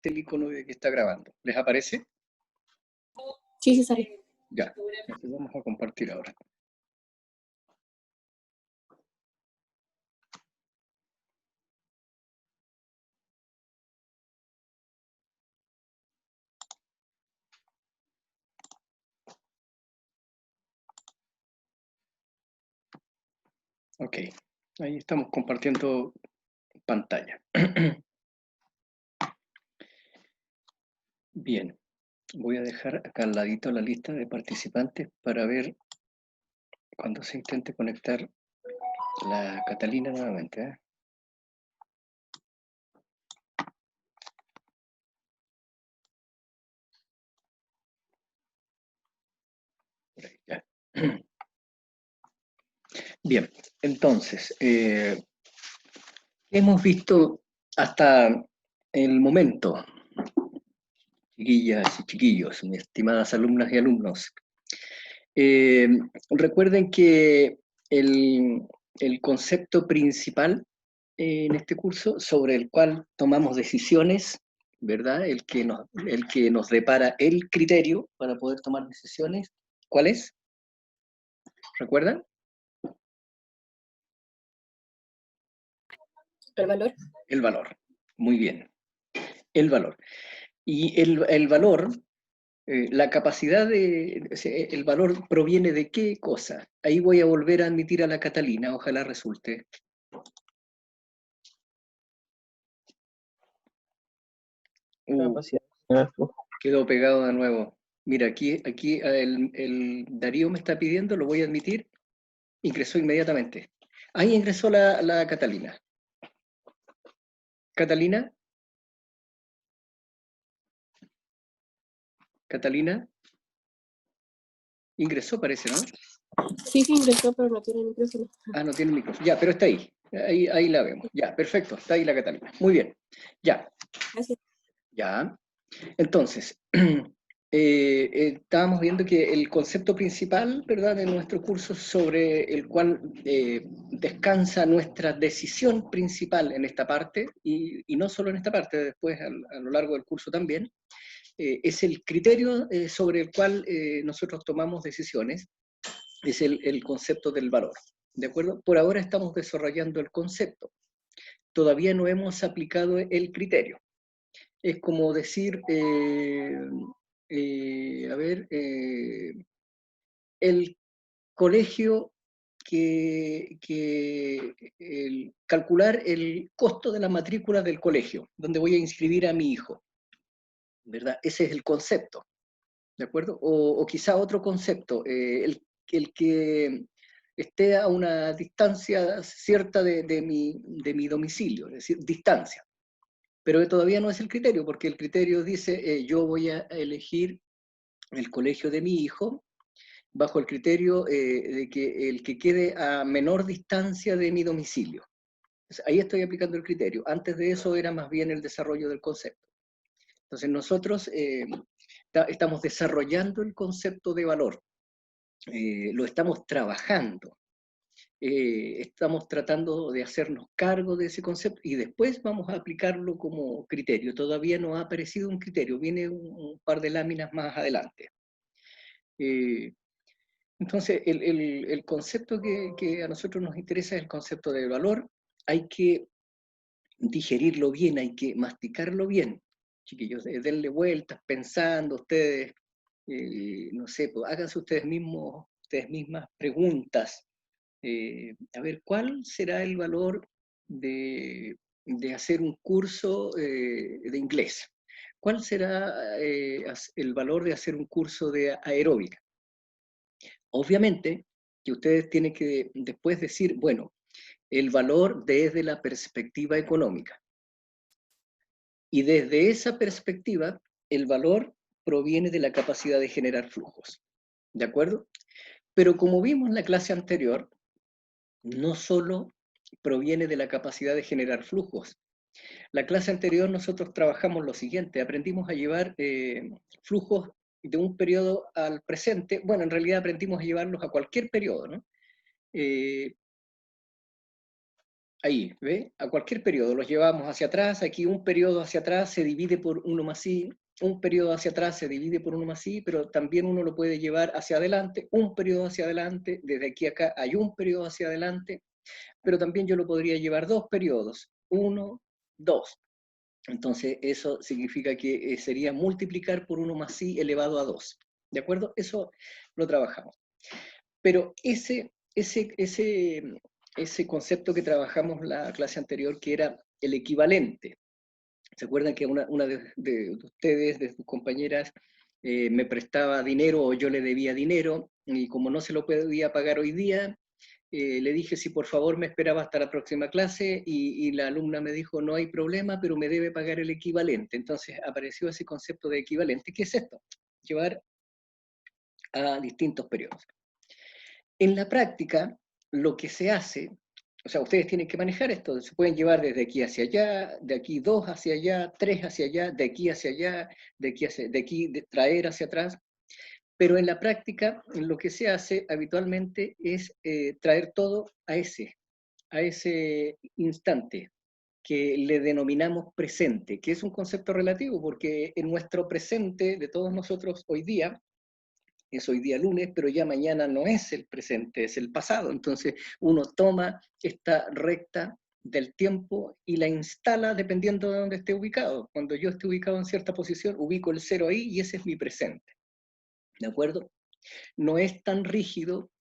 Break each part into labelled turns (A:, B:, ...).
A: el icono de que está grabando. ¿Les aparece?
B: Sí, sí sale.
A: Ya, entonces vamos a compartir ahora. Ok, ahí estamos compartiendo pantalla. Bien, voy a dejar acá al ladito la lista de participantes para ver cuando se intente conectar la Catalina nuevamente, ¿eh? Por ahí, ya. Bien, entonces, hemos visto hasta el momento, chiquillas y chiquillos, mis estimadas alumnas y alumnos. Recuerden que el concepto principal en este curso sobre el cual tomamos decisiones, ¿verdad? El que nos depara el criterio para poder tomar decisiones, ¿cuál es? ¿Recuerdan?
B: El valor.
A: El valor. Muy bien. El valor. Y el valor, la capacidad el valor proviene de qué cosa. Ahí voy a volver a admitir a la Catalina, ojalá resulte.
C: Capacidad de generar flujo.
A: Quedó pegado de nuevo. Mira, aquí el Darío me está pidiendo, lo voy a admitir. Ingresó inmediatamente. Ahí ingresó la Catalina. ¿Catalina? ¿Catalina? Ingresó, parece, ¿no?
B: Sí, sí ingresó, pero no tiene micrófono.
A: Ah, no tiene micrófono. Ya, pero está ahí. Ahí la vemos. Ya, perfecto. Está ahí la Catalina. Muy bien. Ya.
B: Gracias.
A: Ya. Entonces, estábamos viendo que el concepto principal, ¿verdad?, de nuestro curso sobre el cual descansa nuestra decisión principal en esta parte, y no solo en esta parte, después a lo largo del curso también, es el criterio sobre el cual nosotros tomamos decisiones, es el concepto del valor. ¿De acuerdo? Por ahora estamos desarrollando el concepto. Todavía no hemos aplicado el criterio. Es como decir, el colegio calcular el costo de la matrícula del colegio, donde voy a inscribir a mi hijo, ¿verdad? Ese es el concepto, ¿de acuerdo? O quizá otro concepto, el que esté a una distancia cierta de mi domicilio, es decir, distancia. Pero todavía no es el criterio, porque el criterio dice, yo voy a elegir el colegio de mi hijo bajo el criterio de que el que quede a menor distancia de mi domicilio. Entonces, ahí estoy aplicando el criterio. Antes de eso era más bien el desarrollo del concepto. Entonces nosotros estamos desarrollando el concepto de valor. Lo estamos trabajando. Estamos tratando de hacernos cargo de ese concepto y después vamos a aplicarlo como criterio. Todavía no ha aparecido un criterio, viene un par de láminas más adelante. Entonces, el concepto que a nosotros nos interesa es el concepto de valor. Hay que digerirlo bien, hay que masticarlo bien. Chiquillos, denle vueltas, pensando ustedes, no sé, pues, háganse ustedes mismas preguntas. A ver, ¿cuál será el valor de hacer un curso de inglés? ¿Cuál será el valor de hacer un curso de aeróbica? Obviamente que ustedes tienen que después decir, bueno, el valor desde la perspectiva económica. Y desde esa perspectiva, el valor proviene de la capacidad de generar flujos. ¿De acuerdo? Pero como vimos en la clase anterior, no solo proviene de la capacidad de generar flujos. La clase anterior nosotros trabajamos lo siguiente, aprendimos a llevar flujos de un periodo al presente. Bueno, en realidad aprendimos a llevarlos a cualquier periodo, ¿no? Ahí, ¿ve? A cualquier periodo los llevamos hacia atrás, aquí un periodo hacia atrás se divide por 1 más i, un periodo hacia atrás se divide por 1 más i, pero también uno lo puede llevar hacia adelante, un periodo hacia adelante, desde aquí a acá hay un periodo hacia adelante, pero también yo lo podría llevar 2 periodos, 1, 2. Entonces eso significa que sería multiplicar por 1 más i elevado a 2, ¿de acuerdo? Eso lo trabajamos. Pero ese concepto que trabajamos la clase anterior, que era el equivalente. ¿Se acuerdan que una de ustedes, de sus compañeras, me prestaba dinero o yo le debía dinero, y como no se lo podía pagar hoy día, le dije si por favor me esperaba hasta la próxima clase, y la alumna me dijo no hay problema, pero me debe pagar el equivalente. Entonces apareció ese concepto de equivalente. ¿Qué es esto? Llevar a distintos periodos. En la práctica, lo que se hace, o sea, ustedes tienen que manejar esto, se pueden llevar desde aquí hacia allá, de aquí 2 hacia allá, 3 hacia allá, de aquí hacia allá, traer hacia atrás, pero en la práctica lo que se hace habitualmente es traer todo a ese instante, que le denominamos presente, que es un concepto relativo, porque en nuestro presente de todos nosotros hoy día, es hoy día lunes, pero ya mañana no es el presente, es el pasado. Entonces uno toma esta recta del tiempo y la instala dependiendo de dónde esté ubicado. Cuando yo esté ubicado en cierta posición, ubico el 0 ahí y ese es mi presente. ¿De acuerdo? No es tan rígido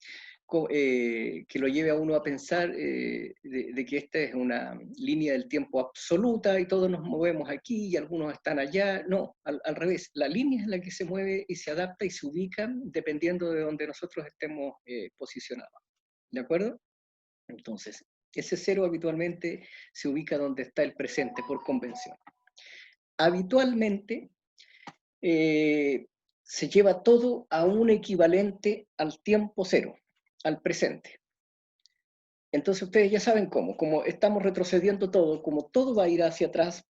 A: que lo lleve a uno a pensar de que esta es una línea del tiempo absoluta y todos nos movemos aquí y algunos están allá. No, al revés, la línea es la que se mueve y se adapta y se ubica dependiendo de donde nosotros estemos posicionados. ¿De acuerdo? Entonces, ese 0 habitualmente se ubica donde está el presente por convención. Habitualmente se lleva todo a un equivalente al tiempo 0, al presente. Entonces ustedes ya saben cómo, como estamos retrocediendo todo, como todo va a ir hacia atrás,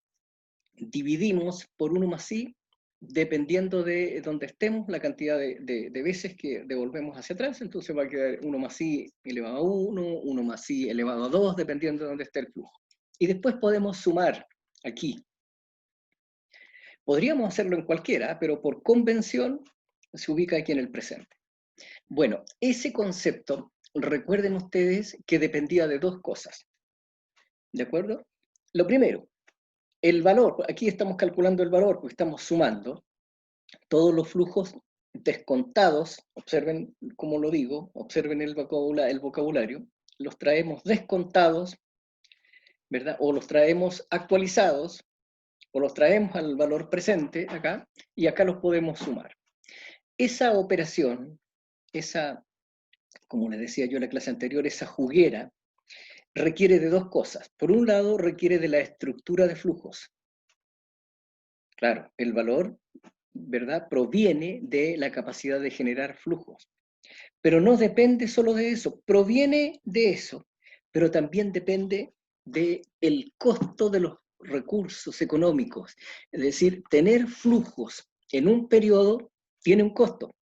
A: dividimos por 1 más i, dependiendo de donde estemos, la cantidad de veces que devolvemos hacia atrás, entonces va a quedar 1 más i elevado a 1, 1 más i elevado a 2, dependiendo de dónde esté el flujo. Y después podemos sumar aquí. Podríamos hacerlo en cualquiera, pero por convención se ubica aquí en el presente. Bueno, ese concepto, recuerden ustedes que dependía de 2 cosas. ¿De acuerdo? Lo primero, el valor. Aquí estamos calculando el valor, porque estamos sumando todos los flujos descontados. Observen cómo lo digo, observen el vocabulario. Los traemos descontados, ¿verdad? O los traemos actualizados, o los traemos al valor presente acá, y acá los podemos sumar. Esa operación, como les decía yo en la clase anterior, esa juguera, requiere de 2 cosas. Por un lado, requiere de la estructura de flujos. Claro, el valor, ¿verdad?, proviene de la capacidad de generar flujos. Pero no depende solo de eso, proviene de eso, pero también depende del costo de los recursos económicos. Es decir, tener flujos en un periodo tiene un costo.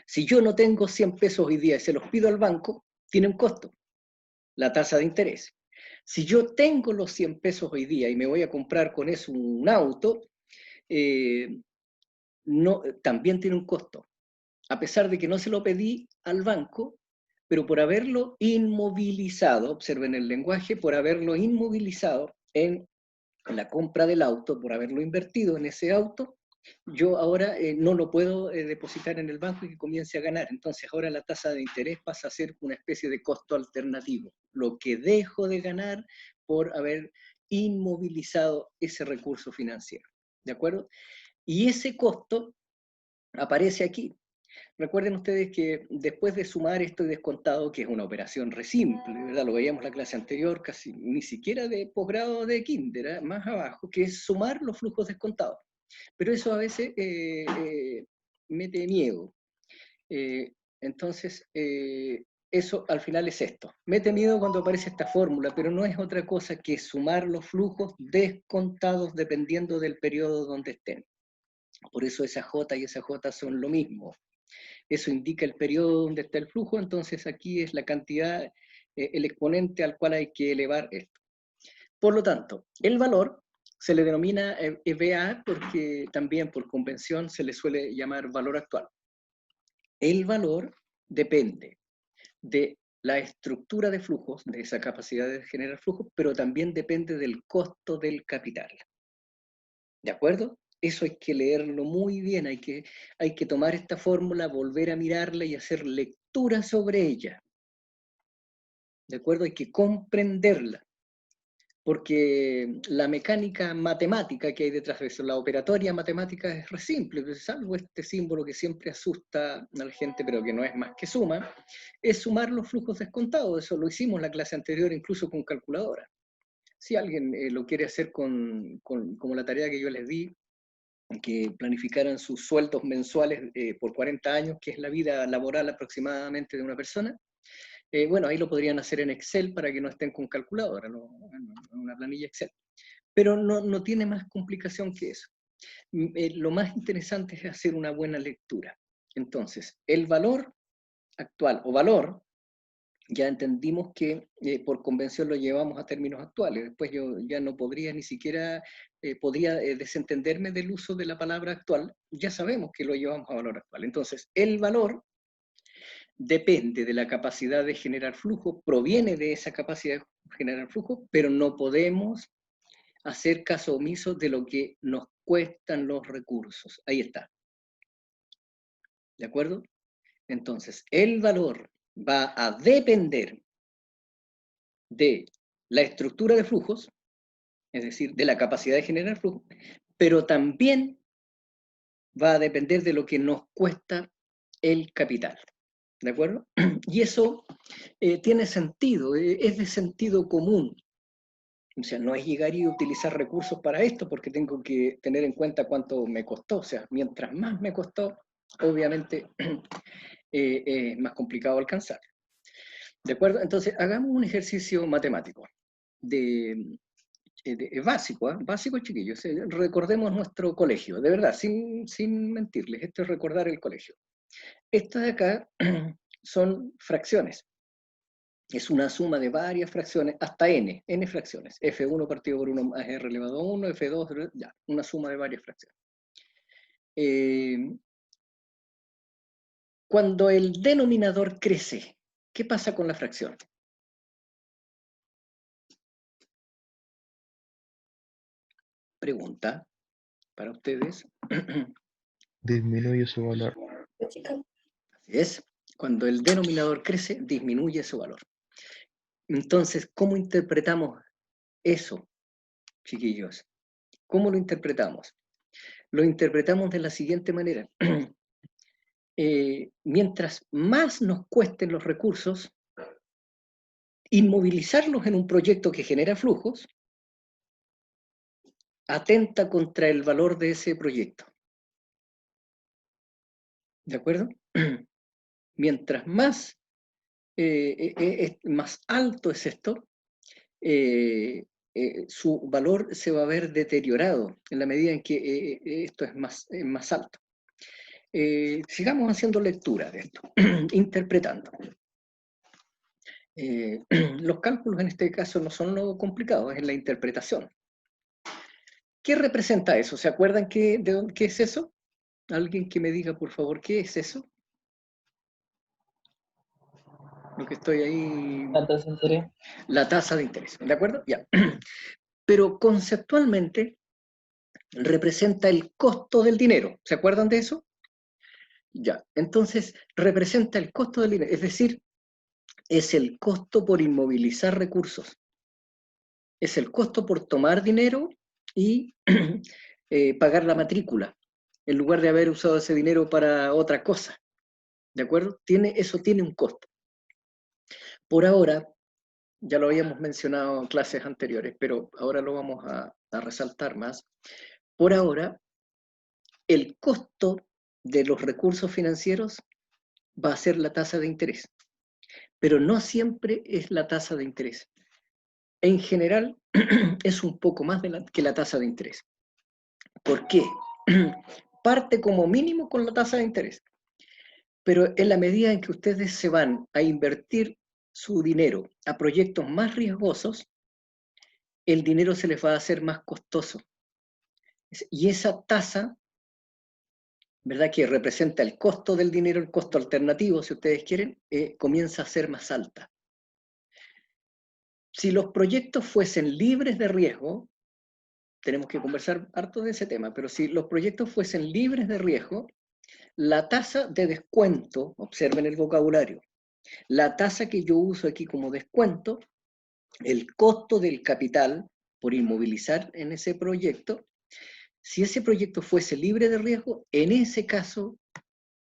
A: Si yo no tengo 100 pesos hoy día y se los pido al banco, tiene un costo, la tasa de interés. Si yo tengo los 100 pesos hoy día y me voy a comprar con eso un auto, también tiene un costo. A pesar de que no se lo pedí al banco, pero por haberlo inmovilizado, observen el lenguaje, por haberlo inmovilizado en la compra del auto, por haberlo invertido en ese auto, yo ahora no lo puedo depositar en el banco y que comience a ganar. Entonces ahora la tasa de interés pasa a ser una especie de costo alternativo, lo que dejo de ganar por haber inmovilizado ese recurso financiero. ¿De acuerdo? Y ese costo aparece aquí. Recuerden ustedes que después de sumar esto y descontado, que es una operación re simple, ¿verdad? Lo veíamos en la clase anterior, casi ni siquiera de posgrado de kinder, ¿eh? Más abajo, que es sumar los flujos descontados. Pero eso a veces mete miedo. Entonces, eso al final es esto. Mete miedo cuando aparece esta fórmula, pero no es otra cosa que sumar los flujos descontados dependiendo del periodo donde estén. Por eso esa J y esa J son lo mismo. Eso indica el periodo donde está el flujo, entonces aquí es la cantidad el exponente al cual hay que elevar esto. Por lo tanto, el valor se le denomina EVA porque también por convención se le suele llamar valor actual. El valor depende de la estructura de flujos, de esa capacidad de generar flujos, pero también depende del costo del capital. ¿De acuerdo? Eso hay que leerlo muy bien, hay que tomar esta fórmula, volver a mirarla y hacer lectura sobre ella. ¿De acuerdo? Hay que comprenderla. Porque la mecánica matemática que hay detrás de eso, la operatoria matemática es re simple, salvo este símbolo que siempre asusta a la gente, pero que no es más que suma, es sumar los flujos descontados. Eso lo hicimos en la clase anterior, incluso con calculadora. Si alguien lo quiere hacer como la tarea que yo les di, que planificaran sus sueldos mensuales por 40 años, que es la vida laboral aproximadamente de una persona, bueno, ahí lo podrían hacer en Excel para que no estén con calculadora, en una planilla Excel. Pero no tiene más complicación que eso. Lo más interesante es hacer una buena lectura. Entonces, el valor actual o valor, ya entendimos que por convención lo llevamos a términos actuales. Después yo ya no podría ni siquiera, podría desentenderme del uso de la palabra actual. Ya sabemos que lo llevamos a valor actual. Entonces, el valor depende de la capacidad de generar flujo, proviene de esa capacidad de generar flujo, pero no podemos hacer caso omiso de lo que nos cuestan los recursos. Ahí está. ¿De acuerdo? Entonces, el valor va a depender de la estructura de flujos, es decir, de la capacidad de generar flujo, pero también va a depender de lo que nos cuesta el capital. ¿De acuerdo? Y eso tiene sentido, es de sentido común. O sea, no es llegar y utilizar recursos para esto porque tengo que tener en cuenta cuánto me costó. O sea, mientras más me costó, obviamente es más complicado alcanzar. ¿De acuerdo? Entonces, hagamos un ejercicio matemático básico, ¿eh? Básico, chiquillos. Recordemos nuestro colegio, de verdad, sin mentirles. Esto es recordar el colegio. Esto de acá son fracciones. Es una suma de varias fracciones, hasta n fracciones. F1 partido por 1 más R elevado a 1, F2, ya, una suma de varias fracciones. Cuando el denominador crece, ¿qué pasa con la fracción? Pregunta para ustedes.
C: Disminuye su valor.
A: Así es. Cuando el denominador crece, disminuye su valor. Entonces, ¿cómo interpretamos eso, chiquillos? ¿Cómo lo interpretamos? Lo interpretamos de la siguiente manera. Mientras más nos cuesten los recursos, inmovilizarlos en un proyecto que genera flujos, atenta contra el valor de ese proyecto. ¿De acuerdo? Mientras más, más alto es esto, su valor se va a ver deteriorado en la medida en que esto es más alto. Sigamos haciendo lectura de esto, interpretando. Los cálculos en este caso no son lo complicado, es la interpretación. ¿Qué representa eso? ¿Se acuerdan qué es eso? ¿Alguien que me diga, por favor, qué es eso? Lo que estoy ahí...
C: La tasa de interés.
A: La tasa de interés, ¿de acuerdo? Ya. Pero conceptualmente representa el costo del dinero. ¿Se acuerdan de eso? Ya. Entonces, representa el costo del dinero, es decir, es el costo por inmovilizar recursos. Es el costo por tomar dinero y pagar la matrícula, en lugar de haber usado ese dinero para otra cosa. ¿De acuerdo? Eso tiene un costo. Por ahora, ya lo habíamos mencionado en clases anteriores, pero ahora lo vamos a resaltar más. Por ahora, el costo de los recursos financieros va a ser la tasa de interés, pero no siempre es la tasa de interés. En general, es un poco más que la tasa de interés. ¿Por qué? Parte como mínimo con la tasa de interés, pero en la medida en que ustedes se van a invertir su dinero a proyectos más riesgosos, el dinero se les va a hacer más costoso. Y esa tasa, ¿verdad?, que representa el costo del dinero, el costo alternativo, si ustedes quieren, comienza a ser más alta. Si los proyectos fuesen libres de riesgo, tenemos que conversar harto de ese tema, pero si los proyectos fuesen libres de riesgo, la tasa de descuento, observen el vocabulario, la tasa que yo uso aquí como descuento, el costo del capital por inmovilizar en ese proyecto, si ese proyecto fuese libre de riesgo, en ese caso,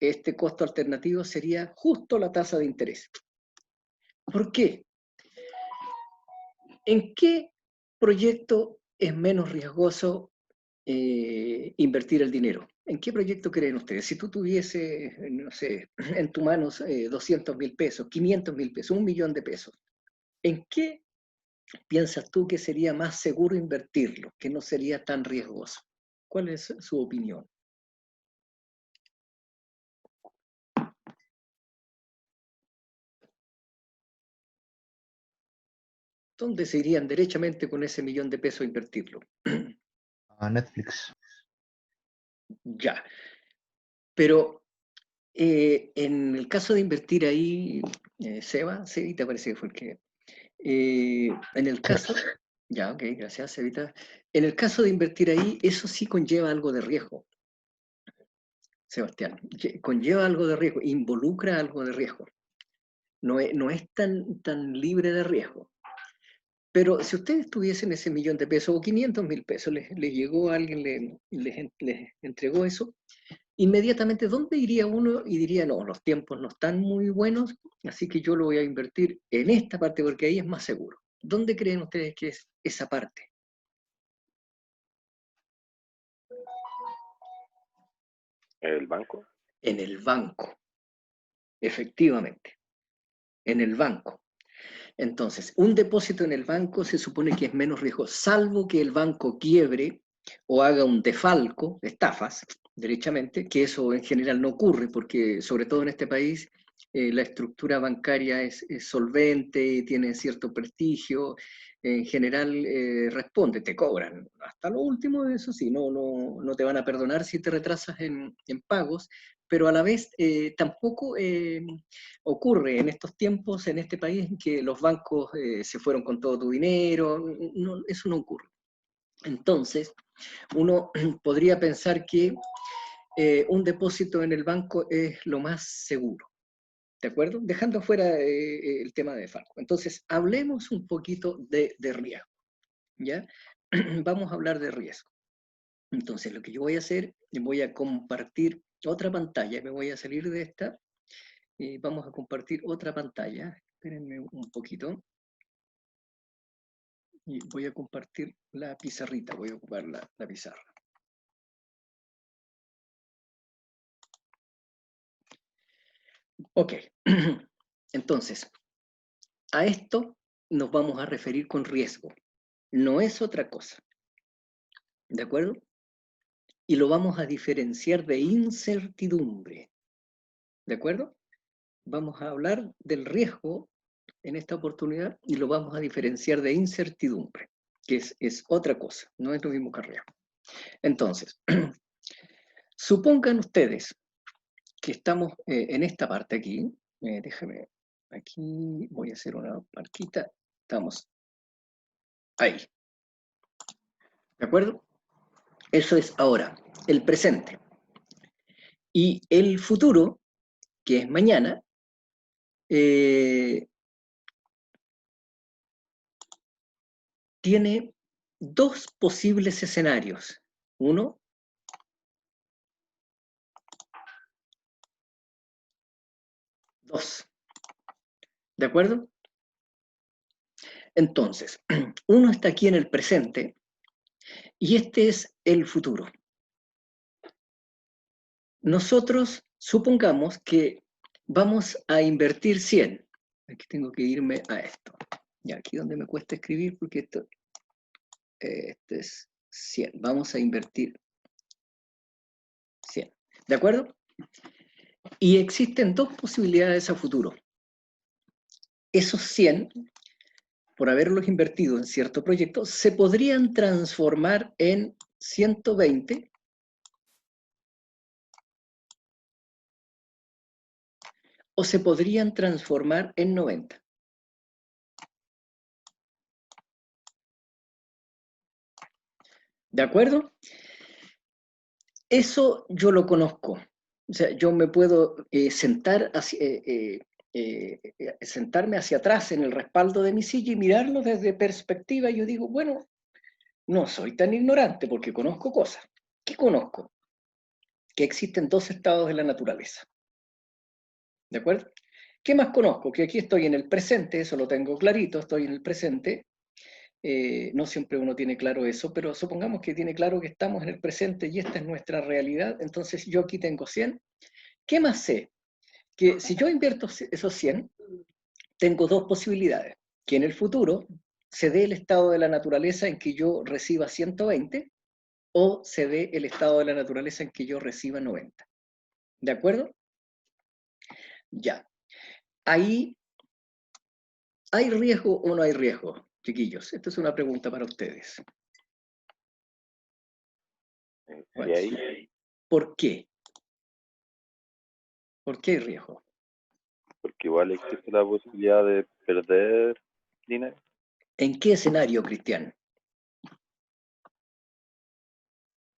A: este costo alternativo sería justo la tasa de interés. ¿Por qué? ¿En qué proyecto es menos riesgoso invertir el dinero? ¿En qué proyecto creen ustedes? Si tú tuvieses, no sé, en tus manos 200.000 pesos, 500.000 pesos, 1.000.000 de pesos, ¿en qué piensas tú que sería más seguro invertirlo, que no sería tan riesgoso? ¿Cuál es su opinión? ¿Dónde se irían derechamente con ese 1.000.000 de pesos a invertirlo?
C: A Netflix.
A: Ya. Pero en el caso de invertir ahí, Cevita parece que fue el que... en el caso... Ya, ok, gracias, Cevita. En el caso de invertir ahí, eso sí conlleva algo de riesgo, Sebastián. Conlleva algo de riesgo, involucra algo de riesgo. No es tan libre de riesgo. Pero si ustedes tuviesen ese 1.000.000 de pesos o 500.000 pesos, les llegó a alguien, les entregó eso, inmediatamente, ¿dónde iría uno? Y diría, no, los tiempos no están muy buenos, así que yo lo voy a invertir en esta parte porque ahí es más seguro. ¿Dónde creen ustedes que es esa parte?
D: ¿El banco?
A: En el banco, efectivamente, en el banco. Entonces, un depósito en el banco se supone que es menos riesgoso, salvo que el banco quiebre o haga un defalco, estafas, derechamente, que eso en general no ocurre, porque sobre todo en este país la estructura bancaria es solvente, tiene cierto prestigio, en general responde, te cobran hasta lo último, eso sí, no te van a perdonar si te retrasas en pagos, pero a la vez tampoco ocurre en estos tiempos, en este país, que los bancos se fueron con todo tu dinero, no, eso no ocurre. Entonces, uno podría pensar que un depósito en el banco es lo más seguro, ¿de acuerdo? Dejando fuera el tema de FARC. Entonces, hablemos un poquito de riesgo, ¿ya? Vamos a hablar de riesgo. Entonces, lo que yo voy a hacer, voy a compartir otra pantalla, me voy a salir de esta, y vamos a compartir otra pantalla. Espérenme un poquito. Y voy a compartir la pizarrita, voy a ocupar la pizarra. Ok, entonces, a esto nos vamos a referir con riesgo. No es otra cosa. ¿De acuerdo? Y lo vamos a diferenciar de incertidumbre. ¿De acuerdo? Vamos a hablar del riesgo en esta oportunidad y lo vamos a diferenciar de incertidumbre, que es otra cosa, no es lo mismo que riesgo. Entonces, supongan ustedes que estamos en esta parte aquí, déjame, aquí voy a hacer una marquita, estamos ahí, ¿de acuerdo? Eso es ahora, el presente. Y el futuro, que es mañana, tiene dos posibles escenarios. Uno, dos. ¿De acuerdo? Entonces, uno está aquí en el presente y este es el futuro. Nosotros supongamos que vamos a invertir 100. Aquí tengo que irme a esto. Y aquí donde me cuesta escribir porque esto este es 100. Vamos a invertir 100. ¿De acuerdo? Y existen dos posibilidades a futuro. esos 100, por haberlos invertido en cierto proyecto, se podrían transformar en 120 o se podrían transformar en 90. ¿De acuerdo? Eso yo lo conozco. O sea, yo me puedo sentarme hacia atrás en el respaldo de mi silla y mirarlo desde perspectiva. Y yo digo, bueno, no soy tan ignorante porque conozco cosas. ¿Qué conozco? Que existen dos estados de la naturaleza. ¿De acuerdo? ¿Qué más conozco? Que aquí estoy en el presente, eso lo tengo clarito, estoy en el presente. No siempre uno tiene claro eso, pero supongamos que tiene claro que estamos en el presente y esta es nuestra realidad, entonces yo aquí tengo 100. ¿Qué más sé? Que si yo invierto esos 100, tengo dos posibilidades. Que en el futuro se dé el estado de la naturaleza en que yo reciba 120 o se dé el estado de la naturaleza en que yo reciba 90. ¿De acuerdo? Ya. Ahí, ¿hay riesgo o no hay riesgo, chiquillos? Esta es una pregunta para ustedes.
D: ¿Y ahí?
A: ¿Por qué? ¿Por qué hay riesgo?
D: Porque igual existe la posibilidad de perder dinero.
A: ¿En qué escenario, Cristian?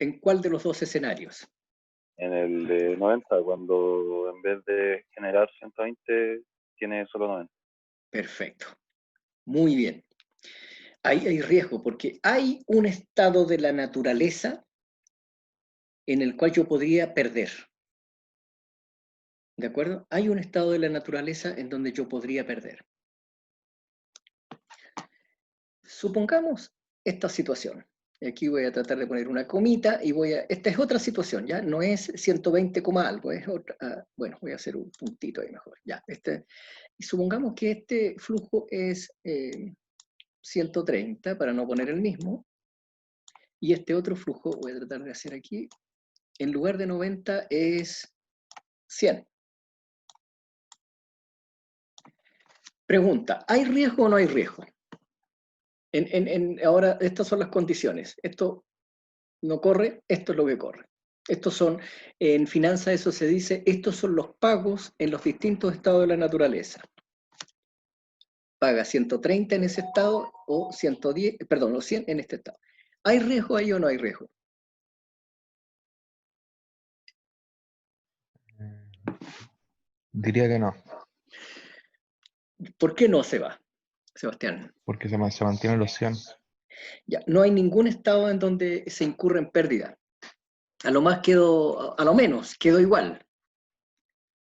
A: ¿En cuál de los dos escenarios?
D: En el de 90, cuando en vez de generar 120, tiene solo 90.
A: Perfecto. Muy bien. Ahí hay riesgo porque hay un estado de la naturaleza en el cual yo podría perder. ¿De acuerdo? Hay un estado de la naturaleza en donde yo podría perder. Supongamos esta situación. Aquí voy a tratar de poner una comita y esta es otra situación, ¿ya? No es 120, algo, es otra. Bueno, voy a hacer un puntito ahí mejor. Ya, y supongamos que este flujo es 130, para no poner el mismo. Y este otro flujo, voy a tratar de hacer aquí, en lugar de 90 es 100. Pregunta, ¿hay riesgo o no hay riesgo? Ahora, estas son las condiciones. Esto no corre, esto es lo que corre. Estos son, en finanzas eso se dice, estos son los pagos en los distintos estados de la naturaleza. Paga 130 en ese estado o 110, perdón, los 100 en este estado. ¿Hay riesgo ahí o no hay riesgo?
C: Diría que no,
A: ¿Por qué no se va, Sebastián?
C: porque se mantiene los 100.
A: Ya, no hay ningún estado en donde se incurre en pérdida. A lo menos quedó igual,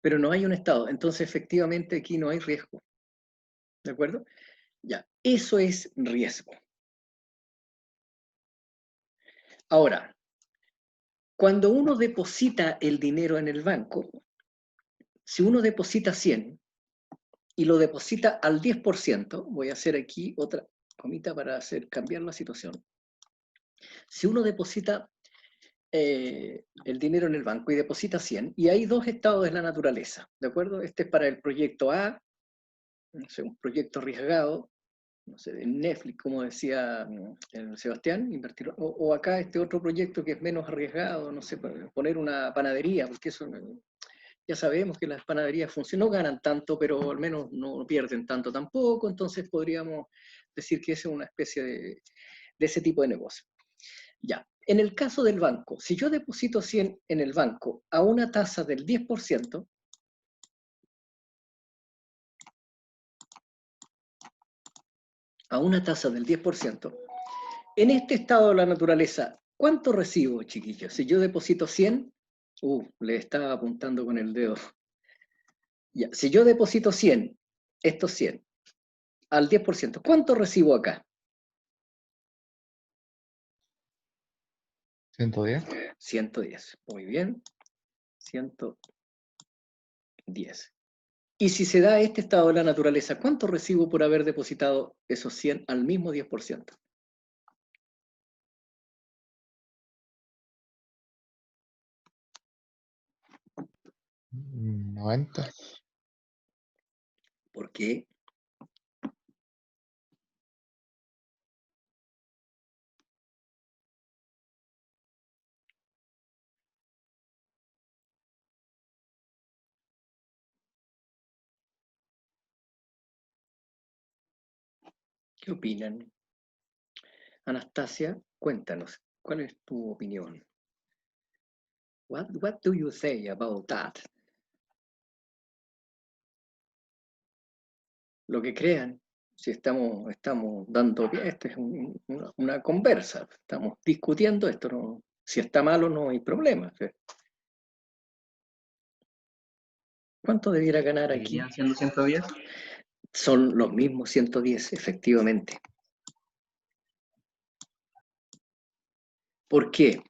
A: pero no hay un estado. Entonces, efectivamente, aquí no hay riesgo. ¿De acuerdo? Ya, eso es riesgo. Ahora, cuando uno deposita el dinero en el banco, si uno deposita 100 y lo deposita al 10%, voy a hacer aquí otra comita para cambiar la situación. Si uno deposita el dinero en el banco y deposita 100, y hay dos estados de la naturaleza, ¿de acuerdo? Este es para el proyecto A, no sé, un proyecto arriesgado, no sé, de Netflix, como decía el Sebastián, invertir, o acá este otro proyecto que es menos arriesgado, no sé, poner una panadería, porque eso ya sabemos que las panaderías funcionan, no ganan tanto, pero al menos no pierden tanto tampoco, entonces podríamos decir que esa es una especie de ese tipo de negocio. Ya, en el caso del banco, si yo deposito 100 en el banco a una tasa del 10%, a una tasa del 10%, en este estado de la naturaleza, ¿cuánto recibo, chiquillos? Si yo deposito 100, le estaba apuntando con el dedo. Ya, si yo deposito 100, estos 100, al 10%, ¿cuánto recibo acá?
C: 110.
A: 110, muy bien, 110. Y si se da este estado de la naturaleza, ¿cuánto recibo por haber depositado esos 100 al mismo 10%?
C: 90.
A: ¿Por qué? ¿Qué opinan? Anastasia, cuéntanos, ¿cuál es tu opinión? What do you say about that? Lo que crean, si estamos dando pie, esta es una conversa, estamos discutiendo esto, no, si está malo no hay problema. ¿Cuánto debiera ganar aquí?
E: ¿Seguirían siendo 110?
A: Son los mismos 110, efectivamente. ¿Por qué?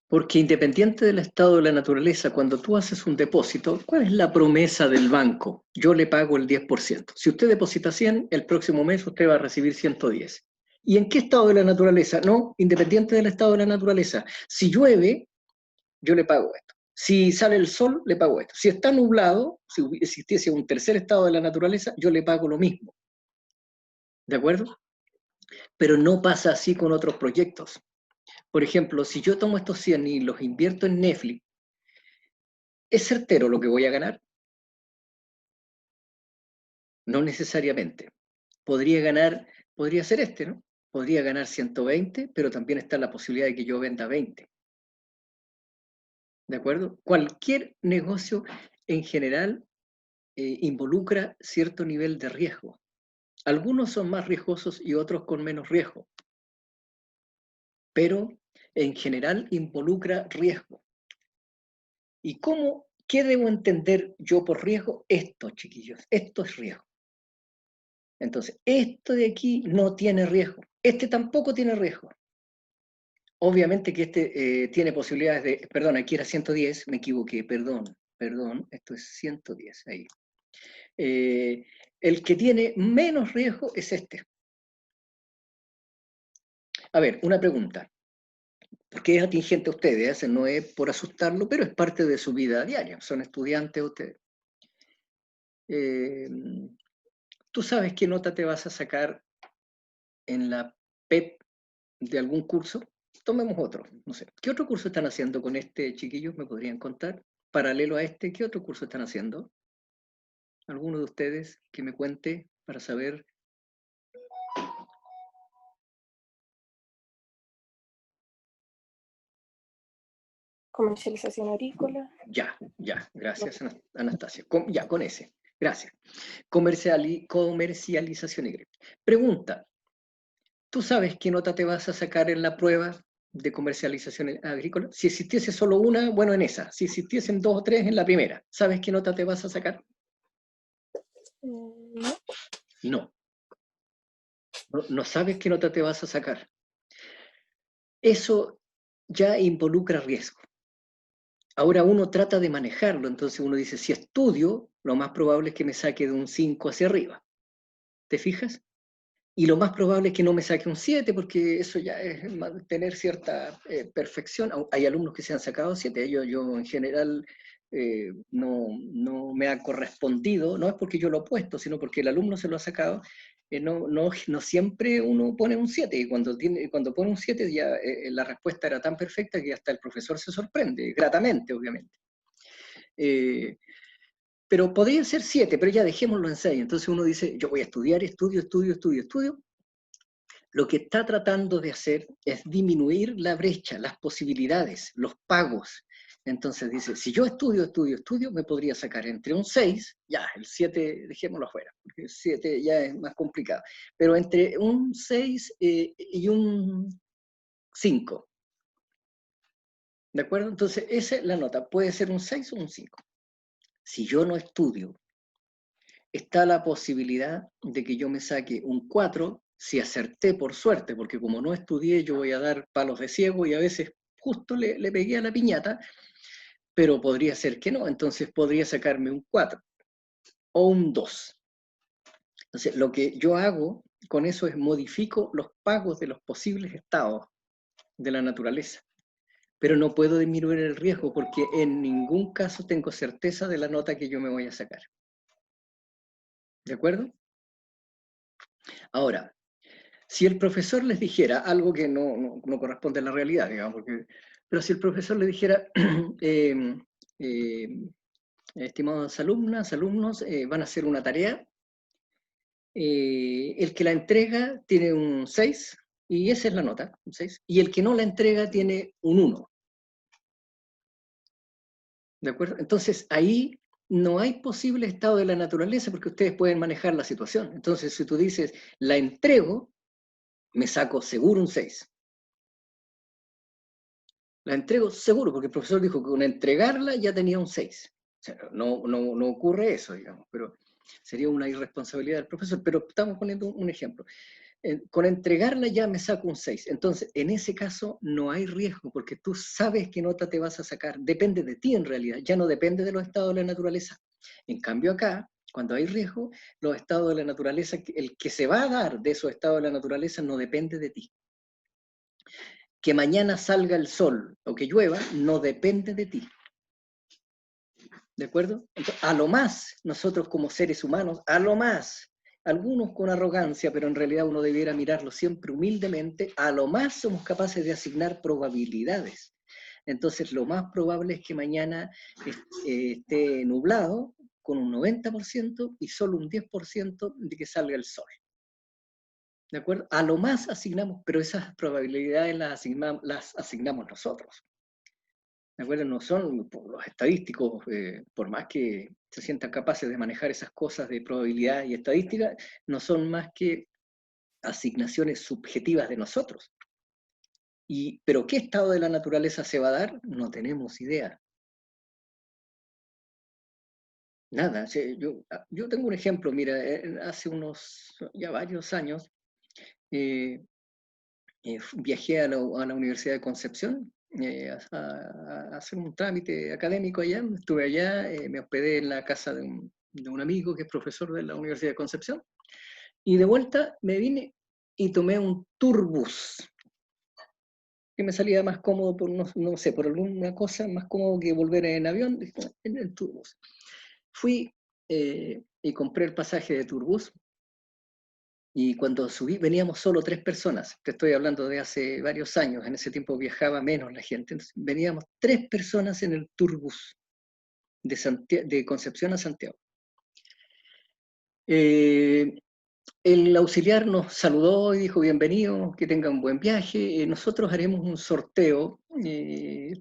A: Porque independiente del estado de la naturaleza, cuando tú haces un depósito, ¿cuál es la promesa del banco? Yo le pago el 10%. Si usted deposita 100, el próximo mes usted va a recibir 110. ¿Y en qué estado de la naturaleza? No, independiente del estado de la naturaleza. Si llueve, yo le pago esto. Si sale el sol, le pago esto. Si está nublado, si existiese un tercer estado de la naturaleza, yo le pago lo mismo. ¿De acuerdo? Pero no pasa así con otros proyectos. Por ejemplo, si yo tomo estos 100 y los invierto en Netflix, ¿es certero lo que voy a ganar? No necesariamente. Podría ser este, ¿no? Podría ganar 120, pero también está la posibilidad de que yo venda 20. ¿De acuerdo? Cualquier negocio en general involucra cierto nivel de riesgo. Algunos son más riesgosos y otros con menos riesgo. Pero en general involucra riesgo. ¿Y qué debo entender yo por riesgo? Esto, chiquillos, esto es riesgo. Entonces, esto de aquí no tiene riesgo. Este tampoco tiene riesgo. Obviamente que este tiene posibilidades de... Perdón, aquí era 110, me equivoqué, perdón, esto es 110, ahí. El que tiene menos riesgo es este. A ver, una pregunta. Porque es atingente a ustedes, no es por asustarlo, pero es parte de su vida diaria. Son estudiantes ustedes. ¿Tú sabes qué nota te vas a sacar en la PEP de algún curso? Tomemos otro, no sé. ¿Qué otro curso están haciendo con este, chiquillos? ¿Me podrían contar? Paralelo a este, ¿qué otro curso están haciendo? ¿Alguno de ustedes que me cuente para saber?
B: Comercialización agrícola.
A: Ya, gracias, Anastasia. Con ese, gracias. Comercialización agrícola. Pregunta, ¿tú sabes qué nota te vas a sacar en la prueba de comercialización agrícola? Si existiese solo una, bueno, en esa. Si existiesen 2 o 3, en la primera. ¿Sabes qué nota te vas a sacar?
B: No.
A: No sabes qué nota te vas a sacar. Eso ya involucra riesgo. Ahora uno trata de manejarlo, entonces uno dice, si estudio, lo más probable es que me saque de un 5 hacia arriba. ¿Te fijas? Y lo más probable es que no me saque un 7, porque eso ya es tener cierta perfección. Hay alumnos que se han sacado 7, yo en general no me ha correspondido, no es porque yo lo he puesto, sino porque el alumno se lo ha sacado. No siempre uno pone un 7, y cuando pone un 7 ya la respuesta era tan perfecta que hasta el profesor se sorprende, gratamente, obviamente. Pero podría ser 7, pero ya dejémoslo en 6. Entonces uno dice, yo voy a estudiar, estudio. Lo que está tratando de hacer es disminuir la brecha, las posibilidades, los pagos. Entonces dice, si yo estudio, me podría sacar entre un 6, ya, el 7 dejémoslo afuera, porque el 7 ya es más complicado, pero entre un 6 y un 5. ¿De acuerdo? Entonces esa es la nota, puede ser un 6 o un 5. Si yo no estudio, está la posibilidad de que yo me saque un 4 si acerté por suerte, porque como no estudié yo voy a dar palos de ciego y a veces justo le pegué a la piñata, pero podría ser que no, entonces podría sacarme un 4 o un 2. Entonces lo que yo hago con eso es modifico los pagos de los posibles estados de la naturaleza, pero no puedo disminuir el riesgo porque en ningún caso tengo certeza de la nota que yo me voy a sacar. ¿De acuerdo? Ahora, si el profesor les dijera algo que no corresponde a la realidad, digamos, pero si el profesor les dijera, estimados alumnas, alumnos, van a hacer una tarea el que la entrega tiene un 6, y esa es la nota, un 6, y el que no la entrega tiene un 1. ¿De acuerdo? Entonces, ahí no hay posible estado de la naturaleza porque ustedes pueden manejar la situación. Entonces, si tú dices, la entrego, me saco seguro un 6. La entrego seguro, porque el profesor dijo que con entregarla ya tenía un 6. O sea, no ocurre eso, digamos, pero sería una irresponsabilidad del profesor. Pero estamos poniendo un ejemplo. Con entregarla ya me saco un 6. Entonces, en ese caso no hay riesgo, porque tú sabes qué nota te vas a sacar. Depende de ti en realidad, ya no depende de los estados de la naturaleza. En cambio acá, cuando hay riesgo, los estados de la naturaleza, el que se va a dar de esos estados de la naturaleza no depende de ti. Que mañana salga el sol o que llueva no depende de ti. ¿De acuerdo? Entonces, a lo más, nosotros como seres humanos, a lo más, algunos con arrogancia, pero en realidad uno debiera mirarlo siempre humildemente, a lo más somos capaces de asignar probabilidades. Entonces, lo más probable es que mañana esté nublado con un 90% y solo un 10% de que salga el sol. ¿De acuerdo? A lo más asignamos, pero esas probabilidades las asignamos nosotros. ¿De acuerdo? No son los estadísticos, por más que se sientan capaces de manejar esas cosas de probabilidad y estadística, no son más que asignaciones subjetivas de nosotros. ¿Pero qué estado de la naturaleza se va a dar? No tenemos idea. Nada. Yo tengo un ejemplo, mira, hace ya varios años, viajé a la Universidad de Concepción a hacer un trámite académico allá. Estuve allá, me hospedé en la casa de un amigo que es profesor de la Universidad de Concepción, y de vuelta me vine y tomé un turbus, que me salía más cómodo, no sé, por alguna cosa, más cómodo que volver en avión, en el turbus. Fui y compré el pasaje de turbus. Y cuando subí, veníamos solo 3 personas. Te estoy hablando de hace varios años. En ese tiempo viajaba menos la gente. Entonces, veníamos 3 personas en el turbus de Concepción a Santiago. El auxiliar nos saludó y dijo: bienvenido, que tengan un buen viaje. Nosotros haremos un sorteo.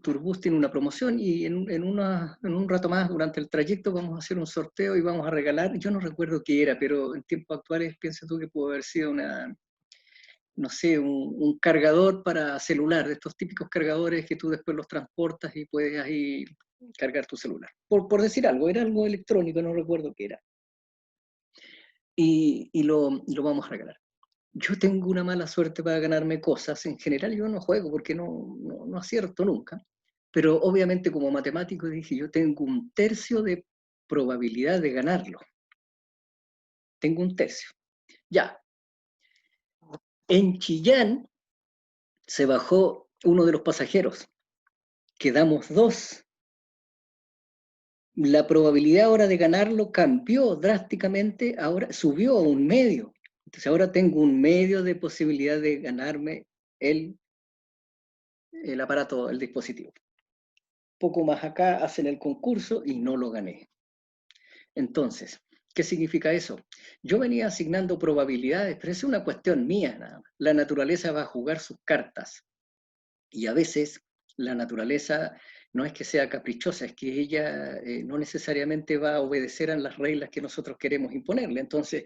A: Turbus tiene una promoción y en un rato más, durante el trayecto, vamos a hacer un sorteo y vamos a regalar. Yo no recuerdo qué era, pero en tiempos actuales piensa tú que pudo haber sido no sé, un cargador para celular, de estos típicos cargadores que tú después los transportas y puedes ahí cargar tu celular. Por decir algo, era algo electrónico, no recuerdo qué era. Y lo vamos a regalar. Yo tengo una mala suerte para ganarme cosas. En general yo no juego porque no acierto nunca. Pero obviamente como matemático dije, yo tengo un tercio de probabilidad de ganarlo. Tengo un tercio. Ya. En Chillán se bajó uno de los pasajeros. Quedamos 2. La probabilidad ahora de ganarlo cambió drásticamente, ahora subió a 1/2. Entonces ahora tengo 1/2 de posibilidad de ganarme el aparato, el dispositivo. Poco más acá hacen el concurso y no lo gané. Entonces, ¿qué significa eso? Yo venía asignando probabilidades, pero es una cuestión mía nada más. La naturaleza va a jugar sus cartas. Y a veces la naturaleza no es que sea caprichosa, es que ella no necesariamente va a obedecer a las reglas que nosotros queremos imponerle. Entonces,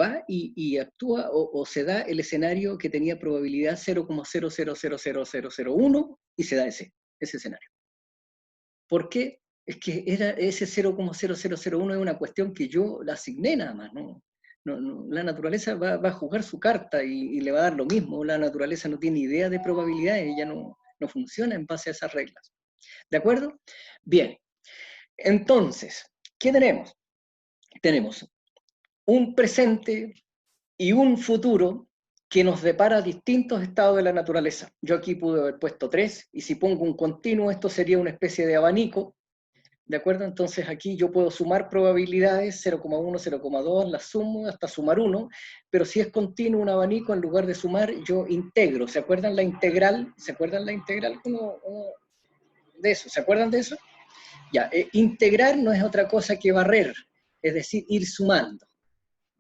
A: va y actúa o se da el escenario que tenía probabilidad 0,000001 y se da ese escenario. ¿Por qué? Es que era ese 0,0001 es una cuestión que yo la asigné nada más, ¿no? La naturaleza va a jugar su carta y le va a dar lo mismo. La naturaleza no tiene idea de probabilidades, ella no funciona en base a esas reglas. ¿De acuerdo? Bien. Entonces, ¿qué tenemos? Tenemos un presente y un futuro que nos depara distintos estados de la naturaleza. Yo aquí pude haber puesto 3, y si pongo un continuo, esto sería una especie de abanico. ¿De acuerdo? Entonces aquí yo puedo sumar probabilidades, 0,1, 0,2, las sumo hasta sumar 1, pero si es continuo un abanico, en lugar de sumar, yo integro. ¿Se acuerdan la integral? ¿Se acuerdan la integral de eso? ¿Se acuerdan de eso? Ya, integrar no es otra cosa que barrer, es decir, ir sumando.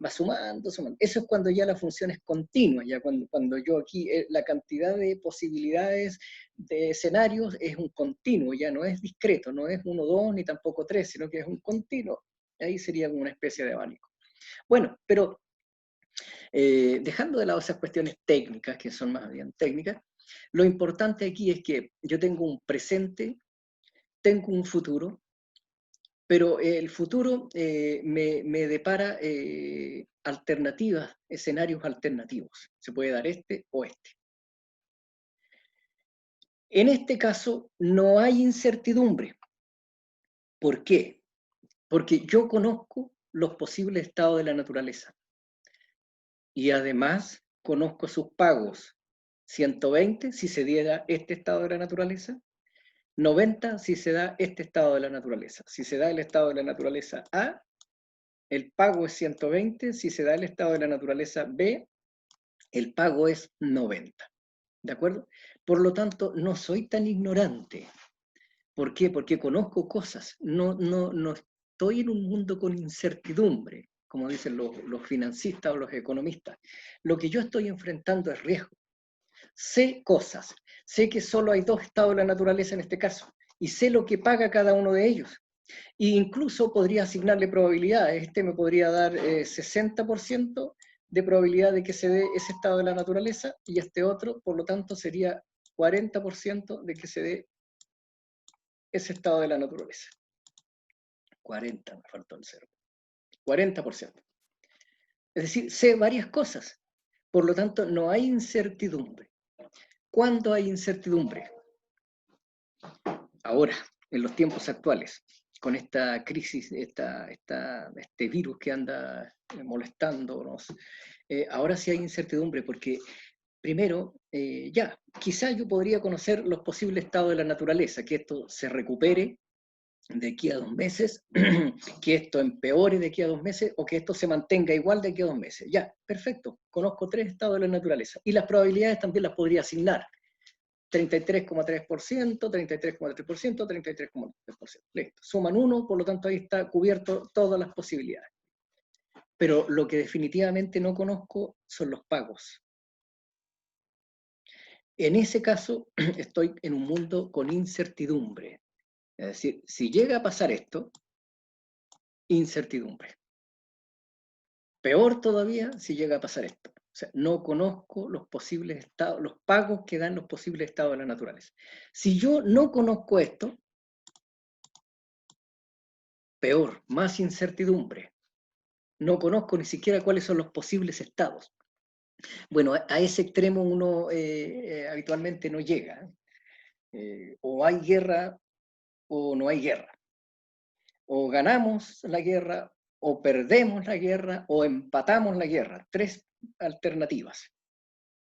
A: va sumando, sumando. Eso es cuando ya la función es continua, ya cuando yo aquí, la cantidad de posibilidades de escenarios es un continuo, ya no es discreto, no es 1, 2, ni tampoco 3, sino que es un continuo. Ahí sería como una especie de abanico. Bueno, pero dejando de lado esas cuestiones técnicas, que son más bien técnicas, lo importante aquí es que yo tengo un presente, tengo un futuro, pero el futuro me depara alternativas, escenarios alternativos. Se puede dar este o este. En este caso no hay incertidumbre. ¿Por qué? Porque yo conozco los posibles estados de la naturaleza. Y además conozco sus pagos. 120 si se diera este estado de la naturaleza, 90 si se da este estado de la naturaleza. Si se da el estado de la naturaleza A, el pago es 120, si se da el estado de la naturaleza B, el pago es 90. ¿De acuerdo? Por lo tanto, no soy tan ignorante. ¿Por qué? Porque conozco cosas. No estoy en un mundo con incertidumbre, como dicen los financistas o los economistas. Lo que yo estoy enfrentando es riesgo. Sé cosas. Sé que solo hay 2 estados de la naturaleza en este caso. Y sé lo que paga cada uno de ellos. E incluso podría asignarle probabilidades. Este me podría dar 60% de probabilidad de que se dé ese estado de la naturaleza y este otro, por lo tanto, sería 40% de que se dé ese estado de la naturaleza. 40, me faltó el 0. 40%. Es decir, sé varias cosas. Por lo tanto, no hay incertidumbre. ¿Cuándo hay incertidumbre? Ahora, en los tiempos actuales, con esta crisis, este virus que anda molestándonos, ahora sí hay incertidumbre porque, primero, quizá yo podría conocer los posibles estados de la naturaleza, que esto se recupere de aquí a 2 meses, que esto empeore de aquí a 2 meses, o que esto se mantenga igual de aquí a 2 meses. Ya, perfecto, conozco 3 estados de la naturaleza, y las probabilidades también las podría asignar. 33,3%, 33,3%, 33,3%. Listo. Suman 1, por lo tanto ahí está cubierto todas las posibilidades. Pero lo que definitivamente no conozco son los pagos. En ese caso, estoy en un mundo con incertidumbre. Es decir, si llega a pasar esto, incertidumbre. Peor todavía si llega a pasar esto. O sea, no conozco los posibles estados, los pagos que dan los posibles estados de la naturaleza. Si yo no conozco esto, peor, más incertidumbre. No conozco ni siquiera cuáles son los posibles estados. Bueno, a ese extremo uno habitualmente no llega. O hay guerra o no hay guerra. O ganamos la guerra, o perdemos la guerra, o empatamos la guerra. 3 alternativas.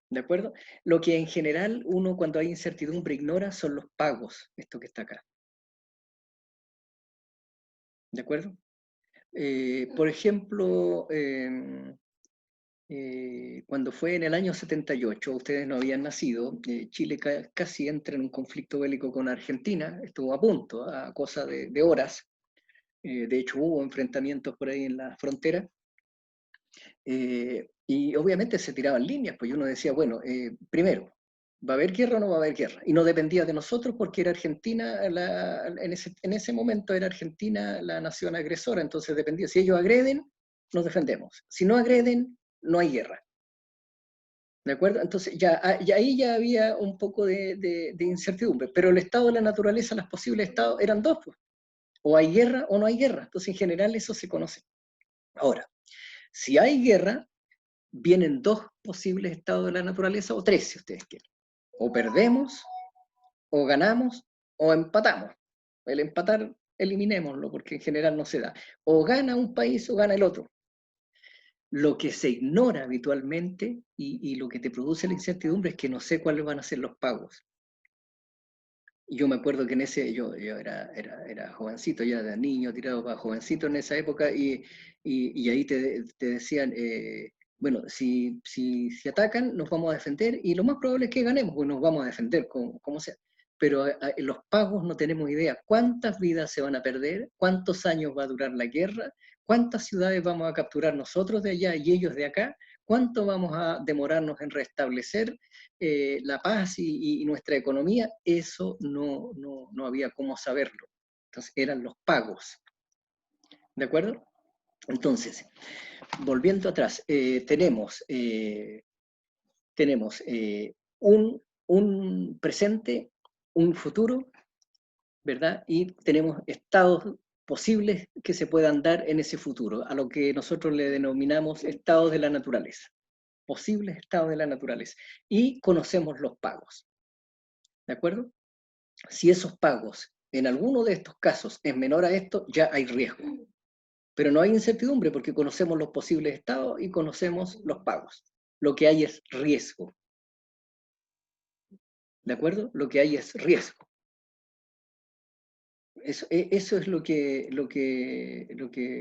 A: ¿De acuerdo? Lo que en general uno cuando hay incertidumbre ignora son los pagos, esto que está acá. ¿De acuerdo? Por ejemplo, cuando fue en el año 78, ustedes no habían nacido, Chile casi entra en un conflicto bélico con Argentina, estuvo a punto, a cosa de horas. De hecho hubo enfrentamientos por ahí en la frontera. Y obviamente se tiraban líneas, pues uno decía, bueno, primero, ¿va a haber guerra o no va a haber guerra? Y no dependía de nosotros porque era Argentina, en ese momento era Argentina la nación agresora, entonces dependía, si ellos agreden, nos defendemos. Si no agreden, no hay guerra. ¿De acuerdo? Entonces ahí ya había un poco de incertidumbre, pero el estado de la naturaleza, los posibles estados eran 2, pues. O hay guerra o no hay guerra. Entonces en general eso se conoce. Ahora, si hay guerra, vienen 2 posibles estados de la naturaleza, o 3 si ustedes quieren. O perdemos, o ganamos, o empatamos. El empatar, eliminémoslo, porque en general no se da. O gana un país o gana el otro. Lo que se ignora habitualmente y lo que te produce la incertidumbre es que no sé cuáles van a ser los pagos. Yo me acuerdo que en ese, yo era jovencito, ya de niño, tirado para jovencito en esa época, y ahí te decían, bueno, si atacan, nos vamos a defender, y lo más probable es que ganemos, pues nos vamos a defender, como sea. pero en los pagos no tenemos idea cuántas vidas se van a perder, cuántos años va a durar la guerra, cuántas ciudades vamos a capturar nosotros de allá y ellos de acá, cuánto vamos a demorarnos en restablecer la paz y nuestra economía. Eso no había cómo saberlo. Entonces eran los pagos. ¿De acuerdo? Entonces, volviendo atrás, tenemos un presente, un futuro, ¿verdad? Y tenemos estados posibles que se puedan dar en ese futuro, a lo que nosotros le denominamos estados de la naturaleza, posibles estados de la naturaleza. Y conocemos los pagos, ¿de acuerdo? Si esos pagos, en alguno de estos casos, es menor a esto, ya hay riesgo. Pero no hay incertidumbre porque conocemos los posibles estados y conocemos los pagos. Lo que hay es riesgo. ¿De acuerdo? Lo que hay es riesgo. Eso es lo que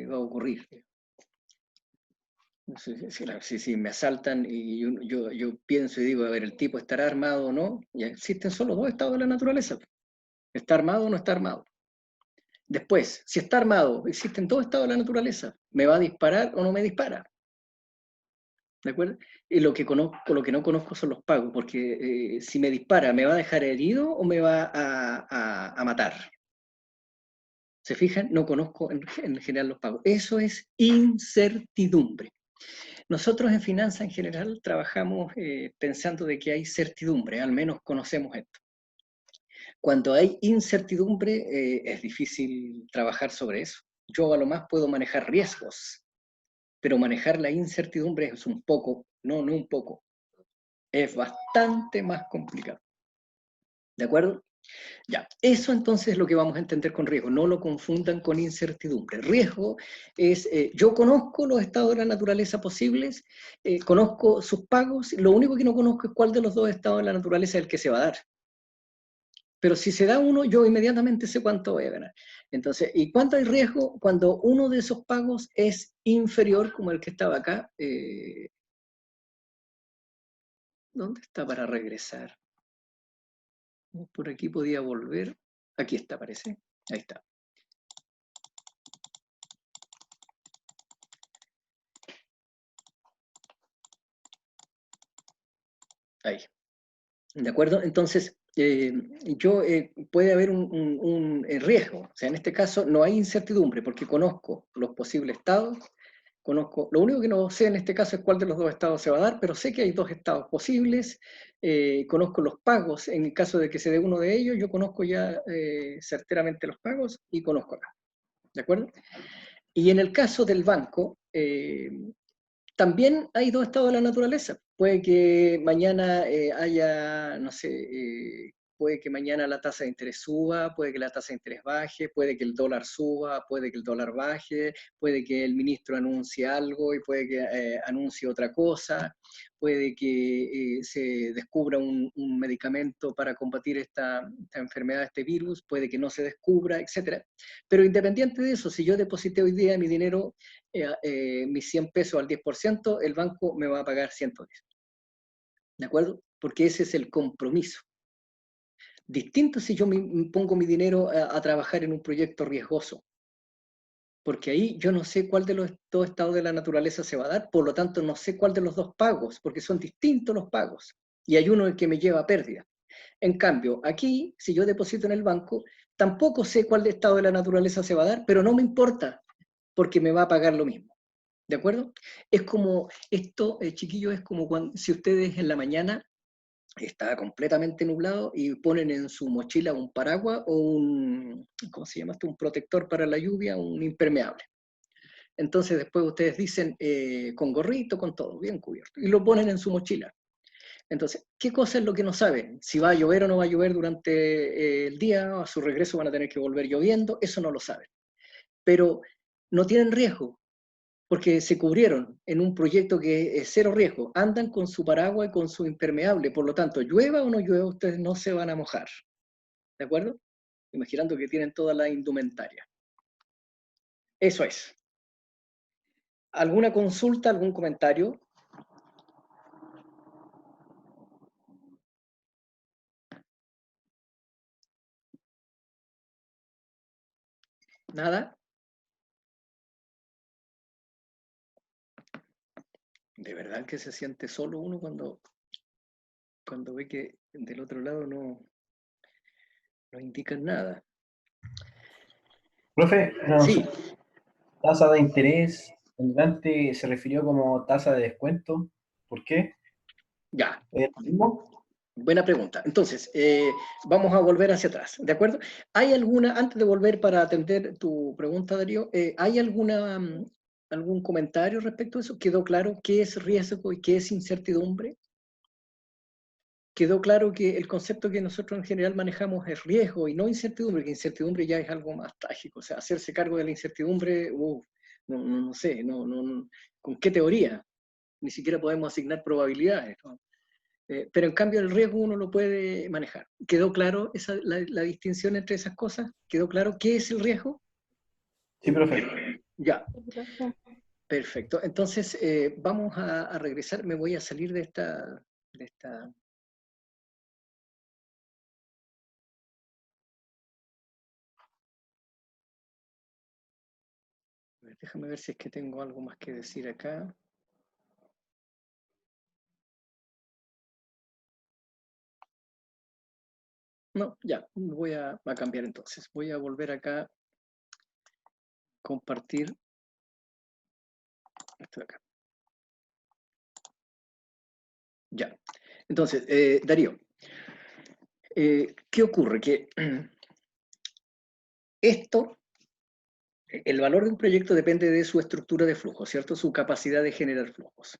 A: va a ocurrir. Si me asaltan y yo pienso y digo, a ver, ¿el tipo estará armado o no? Ya existen solo dos estados de la naturaleza. ¿Está armado o no está armado? Después, si está armado, existen dos estados de la naturaleza. ¿Me va a disparar o no me dispara? ¿De acuerdo? Y lo que no conozco son los pagos, porque si me dispara, ¿me va a dejar herido o me va a matar? ¿Se fijan? No conozco en general los pagos. Eso es incertidumbre. Nosotros en finanzas en general trabajamos pensando de que hay certidumbre, al menos conocemos esto. Cuando hay incertidumbre es difícil trabajar sobre eso. Yo a lo más puedo manejar riesgos, pero manejar la incertidumbre es un poco, no un poco, es bastante más complicado. ¿De acuerdo? Ya, eso entonces es lo que vamos a entender con riesgo. No lo confundan con incertidumbre. Riesgo es, yo conozco los estados de la naturaleza posibles, conozco sus pagos, lo único que no conozco es cuál de los dos estados de la naturaleza es el que se va a dar. Pero si se da uno, yo inmediatamente sé cuánto voy a ganar. Entonces, ¿y cuánto hay riesgo? Cuando uno de esos pagos es inferior, como el que estaba acá. ¿Dónde está para regresar? Por aquí podía volver. Aquí está, parece. Ahí está. Ahí. ¿De acuerdo? Entonces, puede haber un riesgo. O sea, en este caso no hay incertidumbre porque conozco los posibles estados. Lo único que no sé en este caso es cuál de los dos estados se va a dar, pero sé que hay dos estados posibles. Conozco los pagos. En el caso de que se dé uno de ellos, yo conozco ya certeramente los pagos y conozco acá. ¿De acuerdo? Y en el caso del banco, también hay dos estados de la naturaleza. Puede que mañana haya, no sé, puede que mañana la tasa de interés suba, puede que la tasa de interés baje, puede que el dólar suba, puede que el dólar baje, puede que el ministro anuncie algo y puede que anuncie otra cosa, puede que se descubra un medicamento para combatir esta enfermedad, este virus, puede que no se descubra, etc. Pero independiente de eso, si yo deposité hoy día mi dinero, mis 100 pesos al 10%, el banco me va a pagar 110. ¿De acuerdo? Porque ese es el compromiso. Distinto si yo pongo mi dinero a trabajar en un proyecto riesgoso, porque ahí yo no sé cuál de los dos estados de la naturaleza se va a dar, por lo tanto no sé cuál de los dos pagos, porque son distintos los pagos, y hay uno que me lleva a pérdida. En cambio, aquí, si yo deposito en el banco, tampoco sé cuál de estado de la naturaleza se va a dar, pero no me importa, porque me va a pagar lo mismo. ¿De acuerdo? Es como, esto, chiquillos, es como cuando, si ustedes en la mañana está completamente nublado y ponen en su mochila un paraguas o ¿cómo se llama esto? Un protector para la lluvia, un impermeable. Entonces después ustedes dicen, con gorrito, con todo, bien cubierto, y lo ponen en su mochila. Entonces, ¿qué cosa es lo que no saben? Si va a llover o no va a llover durante el día, a su regreso van a tener que volver lloviendo, eso no lo saben. Pero no tienen riesgo, porque se cubrieron en un proyecto que es cero riesgo. Andan con su paraguas y con su impermeable, por lo tanto, llueva o no llueva, ustedes no se van a mojar. ¿De acuerdo? Imaginando que tienen toda la indumentaria. Eso es. ¿Alguna consulta, algún comentario? ¿Nada? ¿De verdad que se siente solo uno cuando ve que del otro lado no indican nada?
B: Profe,
A: Sí,
B: tasa de interés, en delante se refirió como tasa de descuento. ¿Por qué?
A: ya.
B: ¿Es lo mismo?
A: Buena pregunta. Entonces, vamos a volver hacia atrás, ¿de acuerdo? ¿Hay alguna, antes de volver para atender tu pregunta, Darío, ¿hay algún comentario respecto a eso? ¿Quedó claro qué es riesgo y qué es incertidumbre? ¿Quedó claro que el concepto que nosotros en general manejamos es riesgo y no incertidumbre? Que incertidumbre ya es algo más trágico, o sea, hacerse cargo de la incertidumbre, no sé, ¿con qué teoría? Ni siquiera podemos asignar probabilidades, ¿no? Pero en cambio el riesgo uno lo puede manejar. ¿Quedó claro la distinción entre esas cosas? ¿Quedó claro qué es el riesgo?
B: Sí, profe.
A: Ya, perfecto. Entonces vamos a regresar. Me voy a salir de esta. Déjame ver si es que tengo algo más que decir acá. No, ya, voy a cambiar entonces. Voy a volver acá, compartir. Esto de acá. Ya. Entonces, Darío, ¿qué ocurre? Que el valor de un proyecto depende de su estructura de flujo, ¿cierto? Su capacidad de generar flujos.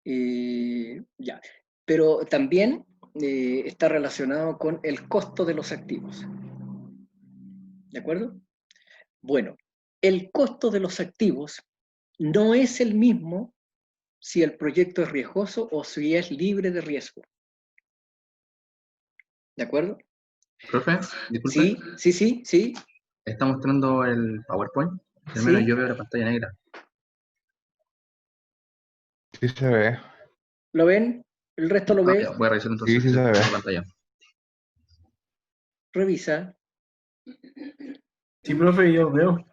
A: Ya. Pero también está relacionado con el costo de los activos. ¿De acuerdo? Bueno, el costo de los activos no es el mismo si el proyecto es riesgoso o si es libre de riesgo. ¿De acuerdo?
E: Profe, disculpe,
A: Sí, sí, sí, sí.
E: está mostrando el PowerPoint. Al menos
A: Sí.
E: yo veo la pantalla negra.
C: Sí se ve.
A: ¿Lo ven? ¿El resto lo ve?
E: Ya, voy a revisar entonces
C: Sí se ve.
E: la pantalla.
A: Revisa.
B: Sí, profe, yo veo.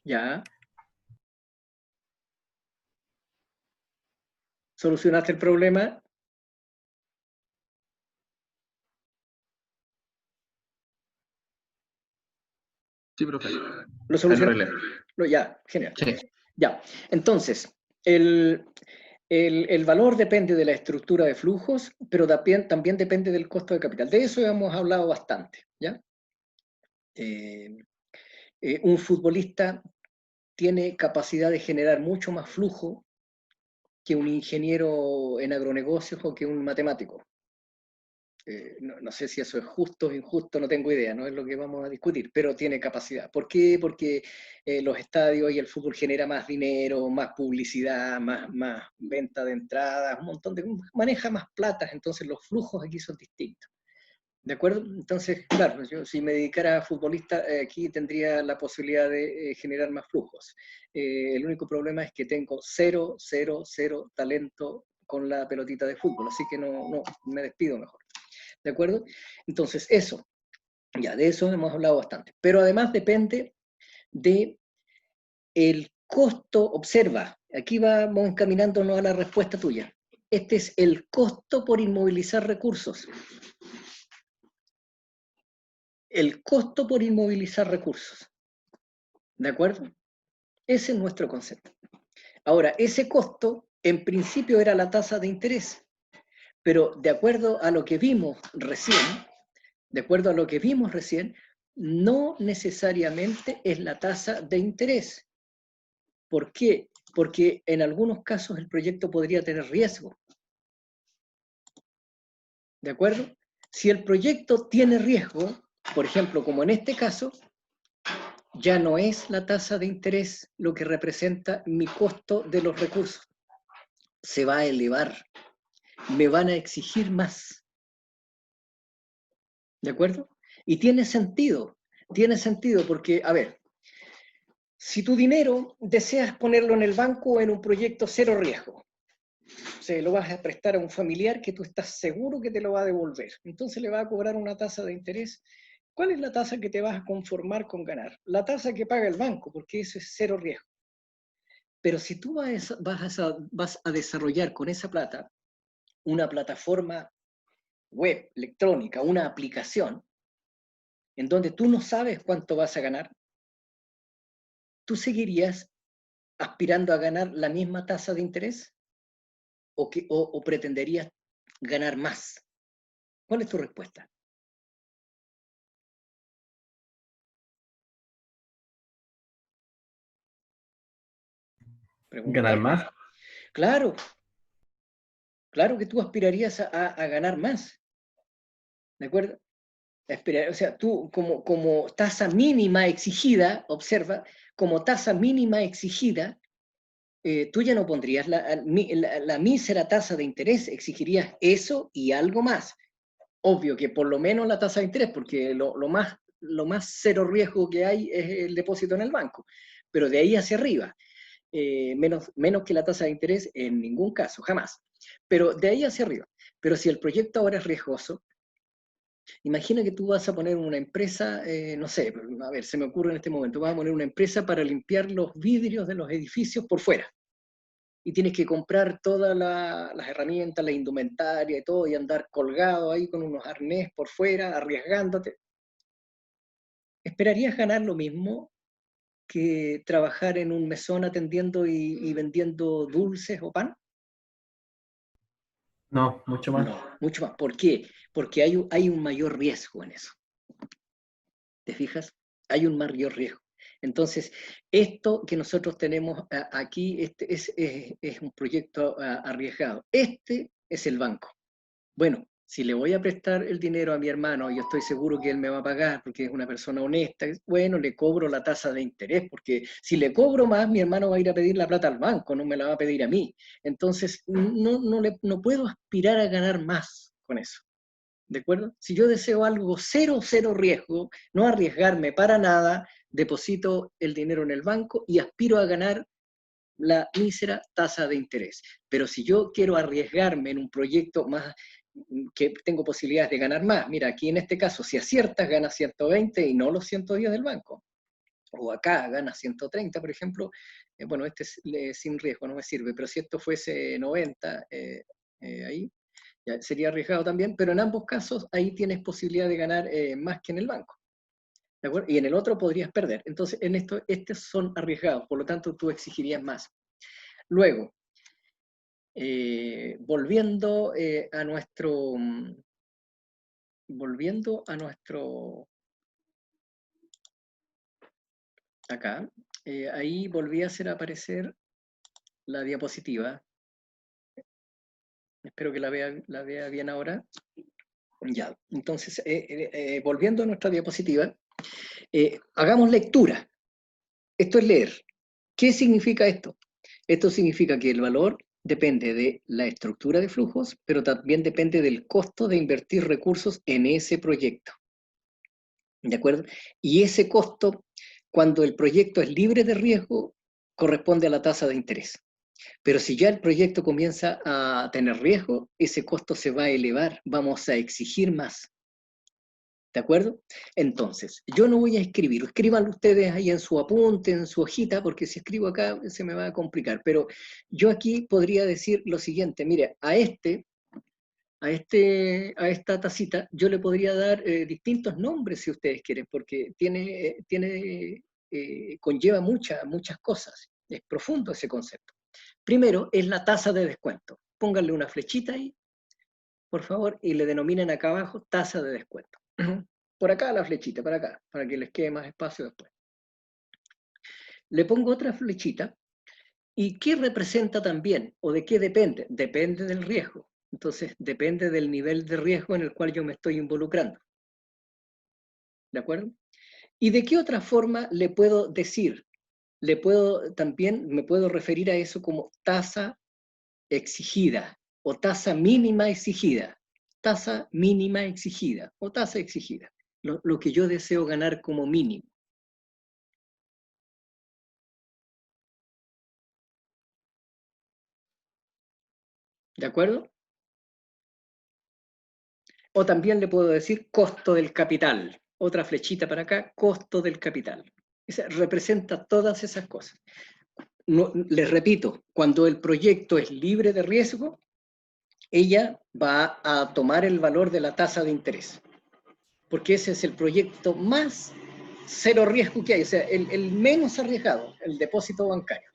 A: Ya. ¿Solucionaste el problema?
E: Sí, profe.
A: ¿Lo
E: Ahí lo
A: solucionaste?
E: arreglé.
A: Ya, genial.
E: Sí.
A: Ya. Entonces, el valor depende de la estructura de flujos, pero también depende del costo de capital. De eso hemos hablado bastante, ¿ya? Un futbolista tiene capacidad de generar mucho más flujo que un ingeniero en agronegocios o que un matemático. No sé si eso es justo o injusto, no tengo idea, no es lo que vamos a discutir, pero tiene capacidad. ¿Por qué? Porque los estadios y el fútbol genera más dinero, más publicidad, más venta de entradas, un montón maneja más plata, entonces los flujos aquí son distintos. ¿De acuerdo? Entonces, claro, yo si me dedicara a futbolista, aquí tendría la posibilidad de generar más flujos. El único problema es que tengo cero talento con la pelotita de fútbol, así que no, me despido mejor. ¿De acuerdo? Entonces, eso, ya de eso hemos hablado bastante. Pero además depende de el costo, observa, aquí vamos encaminándonos a la respuesta tuya. Este es el costo por inmovilizar recursos. El costo por inmovilizar recursos. ¿De acuerdo? Ese es nuestro concepto. Ahora, ese costo en principio era la tasa de interés, pero de acuerdo a lo que vimos recién, no necesariamente es la tasa de interés. ¿Por qué? Porque en algunos casos el proyecto podría tener riesgo. ¿De acuerdo? Si el proyecto tiene riesgo, por ejemplo, como en este caso, ya no es la tasa de interés lo que representa mi costo de los recursos. Se va a elevar. Me van a exigir más. ¿De acuerdo? Y tiene sentido porque, a ver, si tu dinero deseas ponerlo en el banco o en un proyecto cero riesgo, se lo vas a prestar a un familiar que tú estás seguro que te lo va a devolver, entonces le va a cobrar una tasa de interés. ¿Cuál es la tasa que te vas a conformar con ganar? La tasa que paga el banco, porque eso es cero riesgo. Pero si tú vas a desarrollar con esa plata una plataforma web, electrónica, una aplicación, en donde tú no sabes cuánto vas a ganar, ¿tú seguirías aspirando a ganar la misma tasa de interés? ¿O pretenderías ganar más? ¿Cuál es tu respuesta?
B: ¿Ganar más?
A: Claro, claro que tú aspirarías a ganar más, ¿de acuerdo? O sea, tú como tasa mínima exigida, observa, como tasa mínima exigida, tú ya no pondrías la mísera tasa de interés, exigirías eso y algo más. Obvio que por lo menos la tasa de interés, porque lo más cero riesgo que hay es el depósito en el banco, pero de ahí hacia arriba, menos que la tasa de interés en ningún caso, jamás. Pero de ahí hacia arriba. Pero si el proyecto ahora es riesgoso, imagina que tú vas a poner una empresa, no sé, a ver, se me ocurre en este momento, vas a poner una empresa para limpiar los vidrios de los edificios por fuera. Y tienes que comprar todas las herramientas, la indumentaria y todo, y andar colgado ahí con unos arnés por fuera, arriesgándote. ¿Esperarías ganar lo mismo que trabajar en un mesón atendiendo y vendiendo dulces o pan?
B: No, mucho más.
A: No, mucho más. ¿Por qué? Porque hay un mayor riesgo en eso. ¿Te fijas? Hay un mayor riesgo. Entonces, esto que nosotros tenemos aquí es un proyecto arriesgado. Este es el banco. Bueno, si le voy a prestar el dinero a mi hermano y yo estoy seguro que él me va a pagar porque es una persona honesta, bueno, le cobro la tasa de interés, porque si le cobro más, mi hermano va a ir a pedir la plata al banco, no me la va a pedir a mí. Entonces, no puedo aspirar a ganar más con eso. ¿De acuerdo? Si yo deseo algo cero riesgo, no arriesgarme para nada, deposito el dinero en el banco y aspiro a ganar la mísera tasa de interés. Pero si yo quiero arriesgarme en un proyecto más que tengo posibilidades de ganar más, mira, aquí en este caso, si aciertas, ganas 120 y no los 110 del banco. O acá ganas 130, por ejemplo, bueno, este es sin riesgo, no me sirve, pero si esto fuese 90, ahí, ya sería arriesgado también, pero en ambos casos ahí tienes posibilidad de ganar más que en el banco. ¿De acuerdo? Y en el otro podrías perder. Entonces, en estos son arriesgados, por lo tanto tú exigirías más. Luego, volviendo a nuestro... Volviendo a nuestro... Acá, ahí volví a hacer aparecer la diapositiva. Espero que la vea bien ahora. Ya, entonces, volviendo a nuestra diapositiva, hagamos lectura. Esto es leer. ¿Qué significa esto? Esto significa que el valor depende de la estructura de flujos, pero también depende del costo de invertir recursos en ese proyecto. ¿De acuerdo? Y ese costo, cuando el proyecto es libre de riesgo, corresponde a la tasa de interés. Pero si ya el proyecto comienza a tener riesgo, ese costo se va a elevar, vamos a exigir más. ¿De acuerdo? Entonces, yo no voy a escribir, escriban ustedes ahí en su apunte, en su hojita, porque si escribo acá se me va a complicar, pero yo aquí podría decir lo siguiente, mire, a esta tacita yo le podría dar distintos nombres si ustedes quieren, porque conlleva muchas cosas, es profundo ese concepto. Primero es la tasa de descuento, pónganle una flechita ahí, por favor, y le denominen acá abajo tasa de descuento. Por acá la flechita, para acá, para que les quede más espacio después. Le pongo otra flechita, ¿y qué representa también? ¿O de qué depende? Depende del riesgo. Entonces, depende del nivel de riesgo en el cual yo me estoy involucrando. ¿De acuerdo? ¿Y de qué otra forma le puedo decir? También me puedo referir a eso como tasa exigida o tasa mínima exigida. Tasa mínima exigida o tasa exigida. Lo que yo deseo ganar como mínimo. ¿De acuerdo? O también le puedo decir costo del capital. otra flechita para acá, costo del capital. Esa representa todas esas cosas. No, les repito, cuando el proyecto es libre de riesgo, ella va a tomar el valor de la tasa de interés, porque ese es el proyecto más cero riesgo que hay, o sea, el menos arriesgado, el depósito bancario.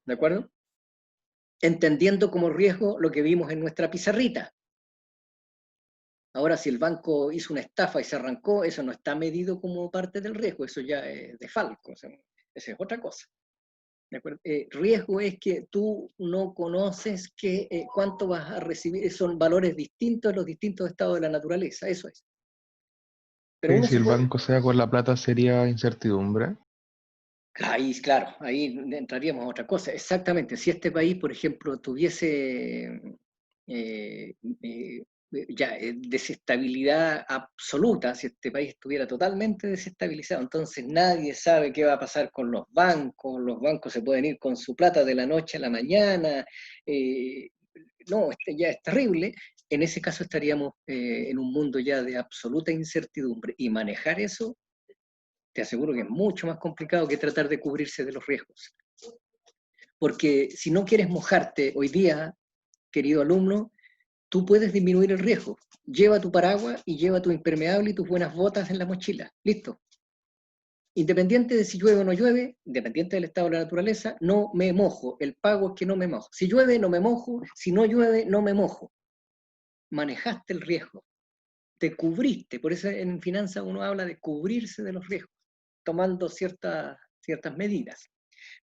A: ¿De acuerdo? Entendiendo como riesgo lo que vimos en nuestra pizarrita. Ahora, si el banco hizo una estafa y se arrancó, eso no está medido como parte del riesgo, eso ya es de falco, o sea, esa es otra cosa. ¿De acuerdo? Riesgo es que tú no conoces cuánto vas a recibir, son valores distintos en los distintos estados de la naturaleza, eso es. Pero
C: Oye,
A: uno
C: si
A: se
C: el
A: puede...
C: banco se da con la plata sería incertidumbre.
A: Ahí, claro, ahí entraríamos a otra cosa. Exactamente, si este país, por ejemplo, tuviese desestabilidad absoluta, si este país estuviera totalmente desestabilizado, entonces nadie sabe qué va a pasar con los bancos se pueden ir con su plata de la noche a la mañana, no, ya es terrible. En ese caso estaríamos en un mundo ya de absoluta incertidumbre, y manejar eso te aseguro que es mucho más complicado que tratar de cubrirse de los riesgos. Porque si no quieres mojarte hoy día, querido alumno, tú puedes disminuir el riesgo. Lleva tu paraguas y lleva tu impermeable y tus buenas botas en la mochila. Listo. Independiente de si llueve o no llueve, independiente del estado de la naturaleza, no me mojo. El pago es que no me mojo. Si llueve, no me mojo. Si no llueve, no me mojo. Manejaste el riesgo. Te cubriste. Por eso en finanzas uno habla de cubrirse de los riesgos, tomando ciertas medidas.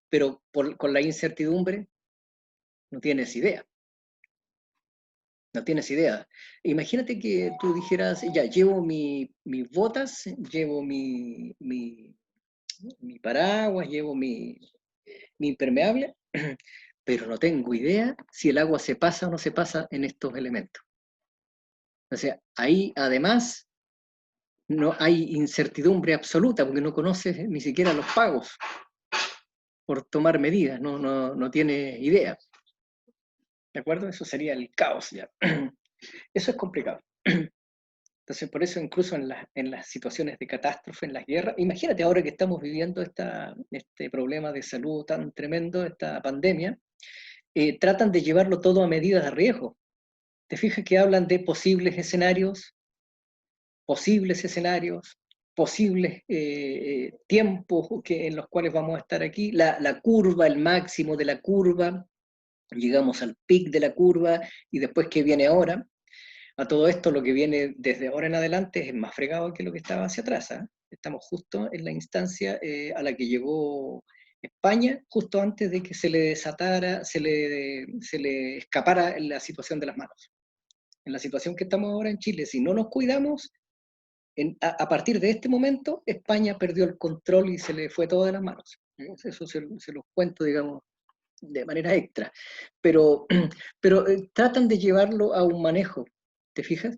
A: Pero con la incertidumbre no tienes idea. No tienes idea. Imagínate que tú dijeras, ya, llevo mis botas, llevo mi paraguas, llevo mi impermeable, pero no tengo idea si el agua se pasa o no se pasa en estos elementos. O sea, ahí además no hay incertidumbre absoluta porque no conoces ni siquiera los pagos por tomar medidas, no tienes idea. ¿De acuerdo? Eso sería el caos ya. Eso es complicado. Entonces, por eso incluso en las situaciones de catástrofe, en las guerras, imagínate ahora que estamos viviendo este problema de salud tan tremendo, esta pandemia, tratan de llevarlo todo a medidas de riesgo. ¿Te fijas que hablan de posibles escenarios, posibles tiempos en los cuales vamos a estar aquí, la curva, el máximo de la curva, llegamos al pic de la curva y después qué viene ahora? A todo esto, lo que viene desde ahora en adelante es más fregado que lo que estaba hacia atrás. Estamos justo en la instancia a la que llegó España, justo antes de que se le desatara, se le escapara la situación de las manos. En la situación que estamos ahora en Chile, si no nos cuidamos, a partir de este momento, España perdió el control y se le fue todo de las manos. Eso se los cuento, digamos, de manera extra. Pero tratan de llevarlo a un manejo. ¿Te fijas?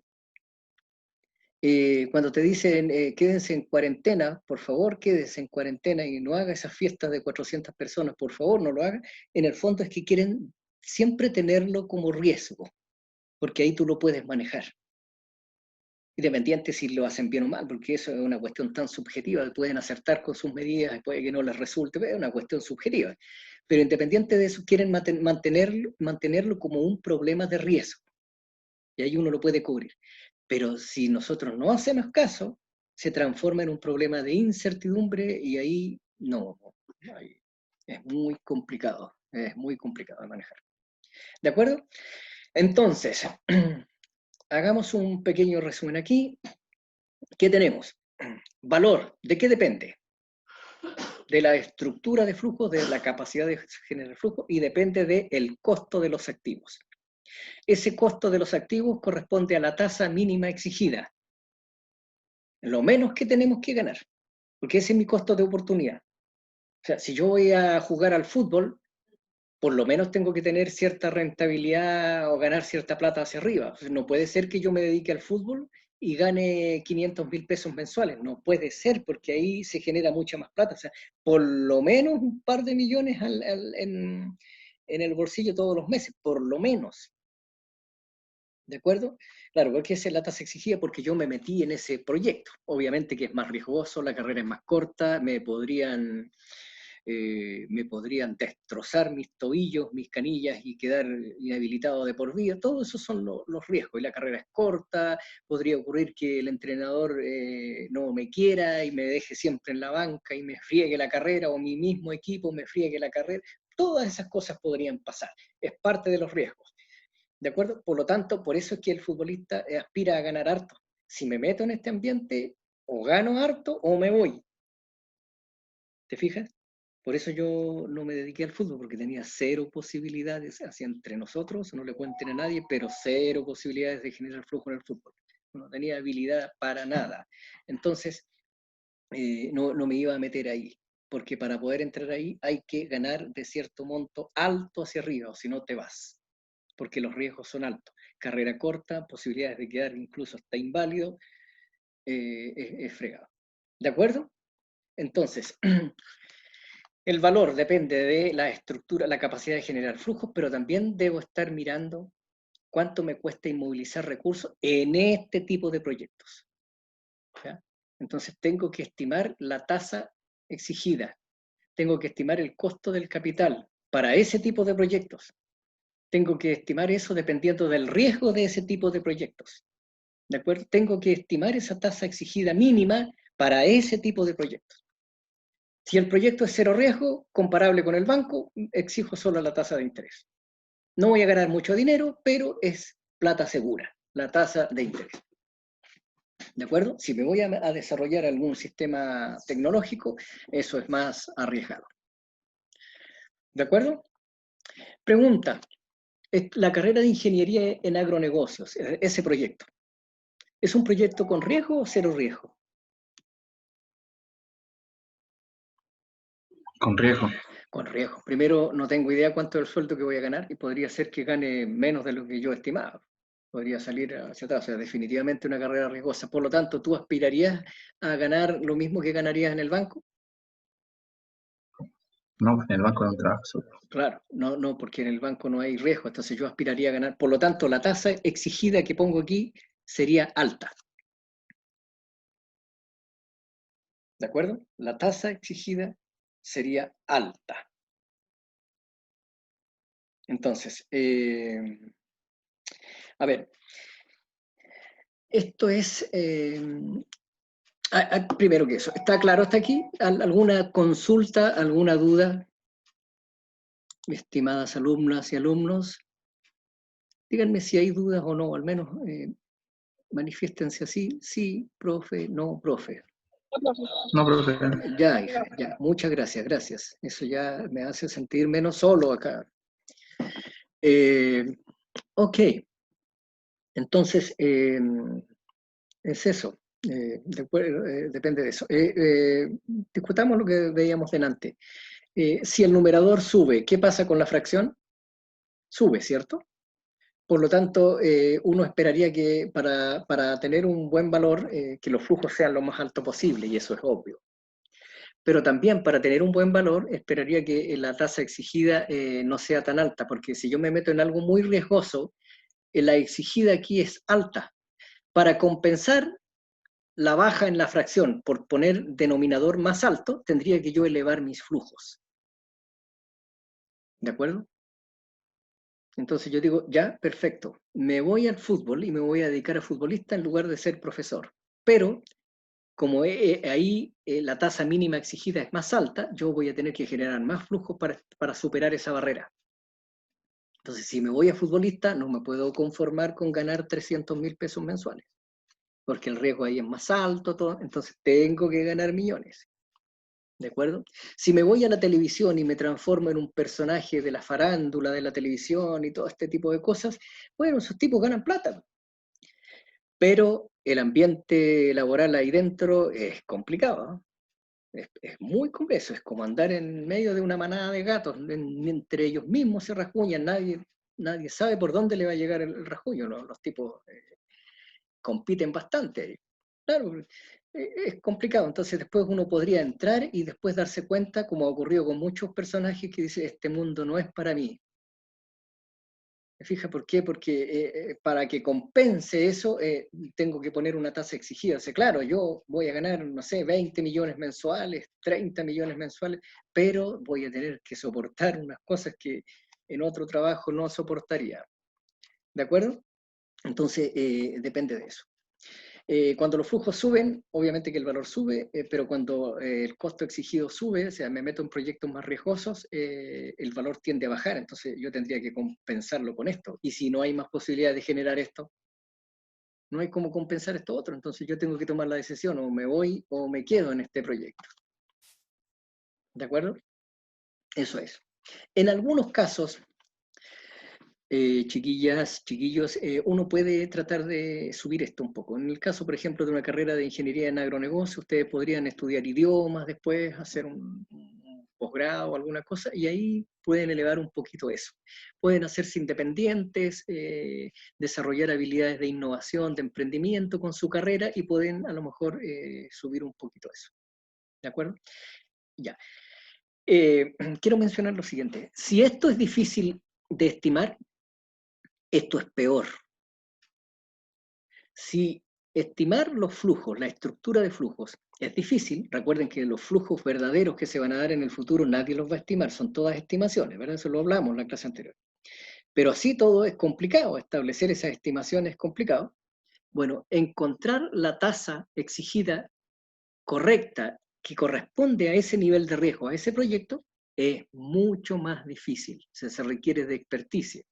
A: Cuando te dicen quédense en cuarentena, por favor quédense en cuarentena y no haga esas fiestas de 400 personas, por favor no lo haga, en el fondo es que quieren siempre tenerlo como riesgo, porque ahí tú lo puedes manejar. Independiente si lo hacen bien o mal, porque eso es una cuestión tan subjetiva, pueden acertar con sus medidas, puede que no les resulte, pero es una cuestión subjetiva. Pero independiente de eso, quieren mantenerlo como un problema de riesgo, y ahí uno lo puede cubrir. Pero si nosotros no hacemos caso, se transforma en un problema de incertidumbre y ahí no, es muy complicado de manejar. ¿De acuerdo? Entonces, hagamos un pequeño resumen aquí. ¿Qué tenemos? Valor, ¿de qué depende? De la estructura de flujo, de la capacidad de generar flujo, y depende del costo de los activos. Ese costo de los activos corresponde a la tasa mínima exigida. Lo menos que tenemos que ganar, porque ese es mi costo de oportunidad. O sea, si yo voy a jugar al fútbol, por lo menos tengo que tener cierta rentabilidad o ganar cierta plata hacia arriba. O sea, no puede ser que yo me dedique al fútbol y gane 500.000 pesos mensuales. No puede ser, porque ahí se genera mucha más plata. O sea, por lo menos un par de millones en el bolsillo todos los meses, por lo menos. ¿De acuerdo? Claro, porque esa es la tasa exigida porque yo me metí en ese proyecto. Obviamente que es más riesgoso, la carrera es más corta, me podrían destrozar mis tobillos, mis canillas y quedar inhabilitado de por vida. Todos esos son los riesgos. Y la carrera es corta, podría ocurrir que el entrenador no me quiera y me deje siempre en la banca y me friegue la carrera, o mi mismo equipo me friegue la carrera. Todas esas cosas podrían pasar. Es parte de los riesgos. ¿De acuerdo? Por lo tanto, por eso es que el futbolista aspira a ganar harto. Si me meto en este ambiente, o gano harto o me voy. ¿Te fijas? Por eso yo no me dediqué al fútbol, porque tenía cero posibilidades, hacia entre nosotros, no le cuenten a nadie, pero cero posibilidades de generar flujo en el fútbol. No tenía habilidad para nada. Entonces, no me iba a meter ahí, porque para poder entrar ahí hay que ganar de cierto monto alto hacia arriba, o si no te vas, porque los riesgos son altos. Carrera corta, posibilidades de quedar incluso hasta inválido, es fregado. ¿De acuerdo? Entonces, el valor depende de la estructura, la capacidad de generar flujos, pero también debo estar mirando cuánto me cuesta inmovilizar recursos en este tipo de proyectos. ¿Ya? Entonces tengo que estimar la tasa exigida, tengo que estimar el costo del capital para ese tipo de proyectos. Tengo que estimar eso dependiendo del riesgo de ese tipo de proyectos. ¿De acuerdo? Tengo que estimar esa tasa exigida mínima para ese tipo de proyectos. Si el proyecto es cero riesgo, comparable con el banco, exijo solo la tasa de interés. No voy a ganar mucho dinero, pero es plata segura, la tasa de interés. ¿De acuerdo? Si me voy a desarrollar algún sistema tecnológico, eso es más arriesgado. ¿De acuerdo? Pregunta. La carrera de ingeniería en agronegocios, ese proyecto, ¿es un proyecto con riesgo o cero riesgo?
E: Con riesgo.
A: Con riesgo. Primero, no tengo idea cuánto es el sueldo que voy a ganar y podría ser que gane menos de lo que yo estimaba. Podría salir hacia atrás. O sea, definitivamente una carrera riesgosa. Por lo tanto, ¿tú aspirarías a ganar lo mismo que ganarías en el banco?
E: No, en el banco no trabajo seguro.
A: Claro, no, porque en el banco no hay riesgo. Entonces yo aspiraría a ganar. Por lo tanto, la tasa exigida que pongo aquí sería alta. ¿De acuerdo? La tasa exigida sería alta. Entonces, a ver, esto es, primero que eso, ¿está claro hasta aquí? ¿Alguna consulta, alguna duda? Estimadas alumnas y alumnos, díganme si hay dudas o no, al menos manifiéstense así, sí, profe, no, profe.
E: No, profe.
A: Ya, hija, ya, muchas gracias, gracias. Eso ya me hace sentir menos solo acá. Ok, entonces, es eso, depende de eso. Discutamos lo que veíamos delante. Si el numerador sube, ¿qué pasa con la fracción? Sube, ¿cierto? Por lo tanto, uno esperaría que para tener un buen valor, que los flujos sean lo más alto posible, y eso es obvio. Pero también para tener un buen valor, esperaría que la tasa exigida no sea tan alta, porque si yo me meto en algo muy riesgoso, la exigida aquí es alta. Para compensar la baja en la fracción por poner denominador más alto, tendría que yo elevar mis flujos. ¿De acuerdo? Entonces yo digo, ya, perfecto, me voy al fútbol y me voy a dedicar a futbolista en lugar de ser profesor. Pero como ahí la tasa mínima exigida es más alta, yo voy a tener que generar más flujos para superar esa barrera. Entonces, si me voy a futbolista, no me puedo conformar con ganar 300.000 pesos mensuales, porque el riesgo ahí es más alto, todo, entonces tengo que ganar millones. ¿De acuerdo? Si me voy a la televisión y me transformo en un personaje de la farándula de la televisión y todo este tipo de cosas, bueno, esos tipos ganan plata. Pero el ambiente laboral ahí dentro es complicado, ¿eh? Es muy complejo, es como andar en medio de una manada de gatos, entre ellos mismos se rasguñan, nadie sabe por dónde le va a llegar el rasguño, los tipos compiten bastante. Claro, es complicado, entonces después uno podría entrar y después darse cuenta, como ha ocurrido con muchos personajes, que dice, este mundo no es para mí. ¿Te fijas por qué? Porque para que compense eso, tengo que poner una tasa exigida. O sea, claro, yo voy a ganar, no sé, 20 millones mensuales, 30 millones mensuales, pero voy a tener que soportar unas cosas que en otro trabajo no soportaría. ¿De acuerdo? Entonces, depende de eso. Cuando los flujos suben, obviamente que el valor sube, pero cuando el costo exigido sube, o sea, me meto en proyectos más riesgosos, el valor tiende a bajar, entonces yo tendría que compensarlo con esto. Y si no hay más posibilidad de generar esto, no hay cómo compensar esto otro, entonces yo tengo que tomar la decisión, o me voy o me quedo en este proyecto. ¿De acuerdo? Eso es. En algunos casos, chiquillas, chiquillos, uno puede tratar de subir esto un poco. En el caso, por ejemplo, de una carrera de ingeniería en agronegocio, ustedes podrían estudiar idiomas después, hacer un posgrado o alguna cosa, y ahí pueden elevar un poquito eso. Pueden hacerse independientes, desarrollar habilidades de innovación, de emprendimiento con su carrera, y pueden a lo mejor subir un poquito eso. ¿De acuerdo? Ya. Quiero mencionar lo siguiente. Si esto es difícil de estimar, esto es peor. Si estimar los flujos, la estructura de flujos, es difícil, recuerden que los flujos verdaderos que se van a dar en el futuro nadie los va a estimar, son todas estimaciones, ¿verdad? Eso lo hablamos en la clase anterior. Pero así todo es complicado, establecer esas estimaciones es complicado. Bueno, encontrar la tasa exigida correcta que corresponde a ese nivel de riesgo, a ese proyecto, es mucho más difícil, se requiere de experticia.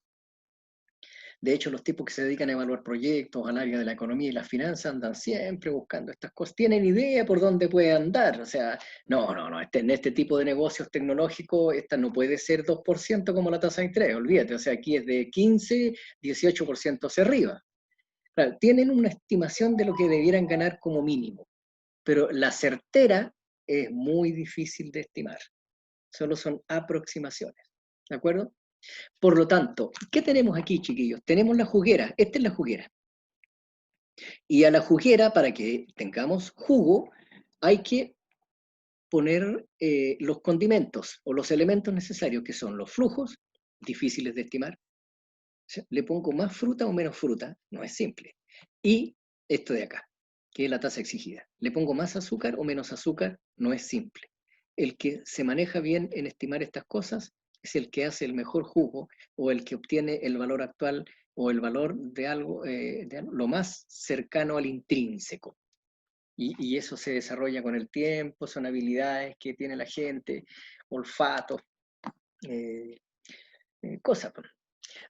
A: De hecho, los tipos que se dedican a evaluar proyectos al área de la economía y las finanzas andan siempre buscando estas cosas. Tienen idea por dónde puede andar. O sea, no, en este tipo de negocios tecnológicos, esta no puede ser 2% como la tasa de interés, olvídate. O sea, aquí es de 15, 18% hacia arriba. Claro, tienen una estimación de lo que debieran ganar como mínimo, pero la certera es muy difícil de estimar. Solo son aproximaciones. ¿De acuerdo? Por lo tanto, ¿qué tenemos aquí, chiquillos? Tenemos la juguera, esta es la juguera. Y a la juguera, para que tengamos jugo, hay que poner los condimentos o los elementos necesarios, que son los flujos, difíciles de estimar. ¿Le pongo más fruta o menos fruta? No es simple. Y esto de acá, que es la tasa exigida. ¿Le pongo más azúcar o menos azúcar? No es simple. El que se maneja bien en estimar estas cosas es el que hace el mejor jugo o el que obtiene el valor actual o el valor de algo, lo más cercano al intrínseco. Y eso se desarrolla con el tiempo, son habilidades que tiene la gente, olfato, cosas.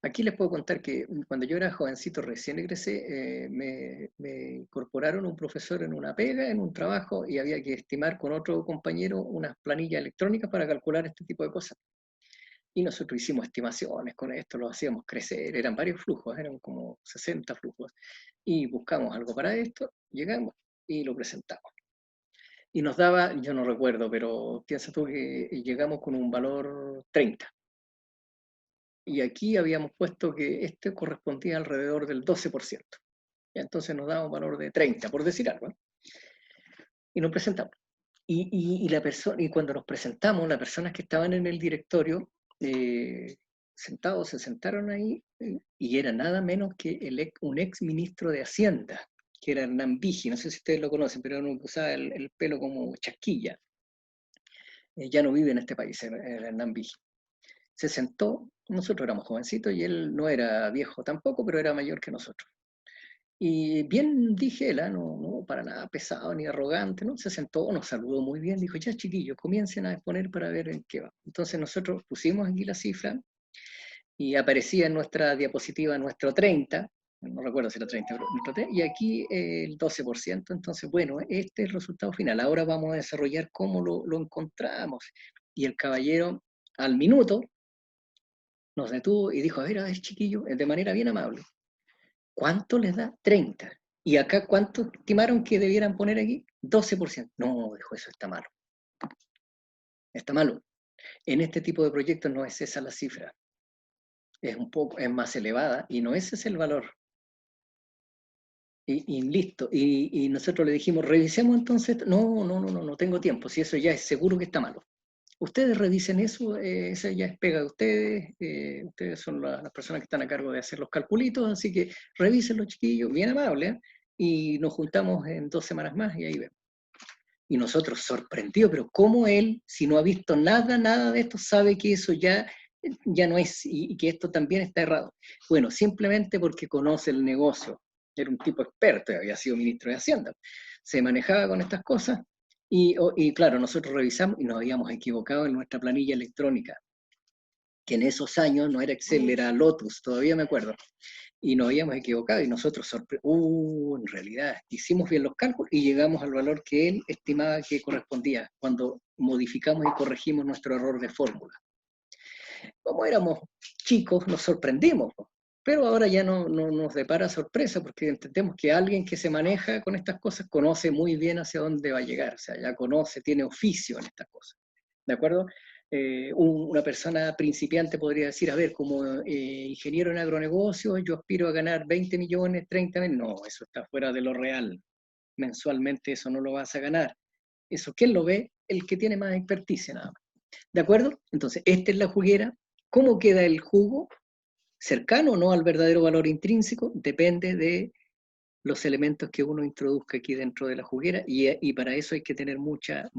A: Aquí les puedo contar que cuando yo era jovencito, recién egresé, me incorporaron un profesor en una pega, en un trabajo, y había que estimar con otro compañero unas planillas electrónicas para calcular este tipo de cosas. Y nosotros hicimos estimaciones con esto, lo hacíamos crecer, eran varios flujos, eran como 60 flujos. Y buscamos algo para esto, llegamos y lo presentamos. Y nos daba, yo no recuerdo, pero piensa tú que llegamos con un valor 30. Y aquí habíamos puesto que este correspondía alrededor del 12%. Y entonces nos daba un valor de 30, por decir algo. Y nos presentamos. Y cuando nos presentamos, las personas que estaban en el directorio, sentados, se sentaron ahí, y era nada menos que un ex ministro de Hacienda, que era Hernán Vigi, no sé si ustedes lo conocen, pero era uno que usaba el pelo como chasquilla. Ya no vive en este país, era Hernán Vigi. Se sentó, nosotros éramos jovencitos y él no era viejo tampoco, pero era mayor que nosotros. Y bien dije él, no para nada pesado ni arrogante, ¿no? Se sentó, nos saludó muy bien, dijo, ya chiquillos, comiencen a exponer para ver en qué va. Entonces nosotros pusimos aquí la cifra y aparecía en nuestra diapositiva nuestro 30, no recuerdo si era 30, y aquí el 12%, entonces bueno, este es el resultado final, ahora vamos a desarrollar cómo lo encontramos. Y el caballero al minuto nos detuvo y dijo, a ver, chiquillo, de manera bien amable, ¿cuánto les da? 30. ¿Y acá cuánto estimaron que debieran poner aquí? 12%. No, dijo, eso está malo. Está malo. En este tipo de proyectos no es esa la cifra. Es más elevada y no ese es el valor. Y listo. Y nosotros le dijimos, revisemos entonces. No tengo tiempo. Si eso ya es seguro que está malo. Ustedes revisen eso, esa ya es pega de ustedes, ustedes son las personas que están a cargo de hacer los calculitos, así que revisen los chiquillos, bien amables, y nos juntamos en 2 semanas más y ahí vemos. Y nosotros sorprendidos, pero ¿cómo él, si no ha visto nada de esto, sabe que eso ya no es, y que esto también está errado? Bueno, simplemente porque conoce el negocio. Era un tipo experto, había sido ministro de Hacienda. Se manejaba con estas cosas, y claro, nosotros revisamos y nos habíamos equivocado en nuestra planilla electrónica, que en esos años no era Excel, era Lotus, todavía me acuerdo. Y nos habíamos equivocado y nosotros, en realidad, hicimos bien los cálculos y llegamos al valor que él estimaba que correspondía cuando modificamos y corregimos nuestro error de fórmula. Como éramos chicos, nos sorprendimos, pero ahora ya no nos depara sorpresa porque entendemos que alguien que se maneja con estas cosas conoce muy bien hacia dónde va a llegar, o sea, ya conoce, tiene oficio en estas cosas, ¿de acuerdo? Una persona principiante podría decir, a ver, como ingeniero en agronegocios, yo aspiro a ganar 20 millones, 30 millones, no, eso está fuera de lo real, mensualmente eso no lo vas a ganar. Eso, ¿quién lo ve? El que tiene más experticia nada más. ¿De acuerdo? Entonces, esta es la juguera. ¿Cómo queda el jugo? ¿Cercano o no al verdadero valor intrínseco? Depende de los elementos que uno introduzca aquí dentro de la juguera y para eso hay que tener mucha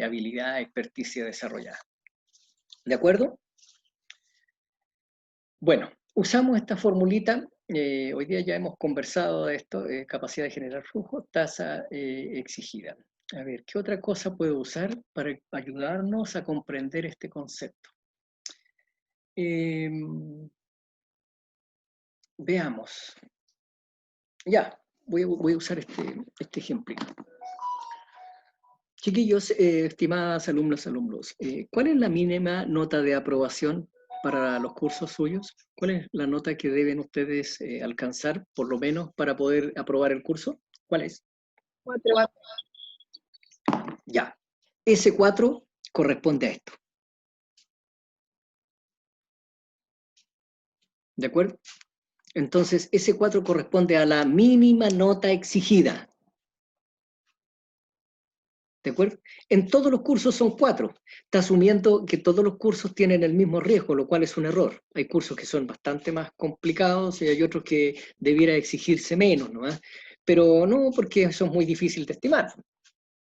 A: habilidad, experticia desarrollada. ¿De acuerdo? Bueno, usamos esta formulita. Hoy día ya hemos conversado de esto, capacidad de generar flujo, tasa exigida. A ver, ¿qué otra cosa puedo usar para ayudarnos a comprender este concepto? Veamos. Ya, voy a usar este ejemplito. Chiquillos, estimadas alumnos, ¿cuál es la mínima nota de aprobación para los cursos suyos? ¿Cuál es la nota que deben ustedes alcanzar, por lo menos, para poder aprobar el curso? ¿Cuál es?
F: 4.
A: Ya, ese 4 corresponde a esto. ¿De acuerdo? Entonces, ese 4 corresponde a la mínima nota exigida. ¿De acuerdo? En todos los cursos son 4. Está asumiendo que todos los cursos tienen el mismo riesgo, lo cual es un error. Hay cursos que son bastante más complicados y hay otros que debiera exigirse menos, ¿no? Pero no, porque son muy difíciles de estimar.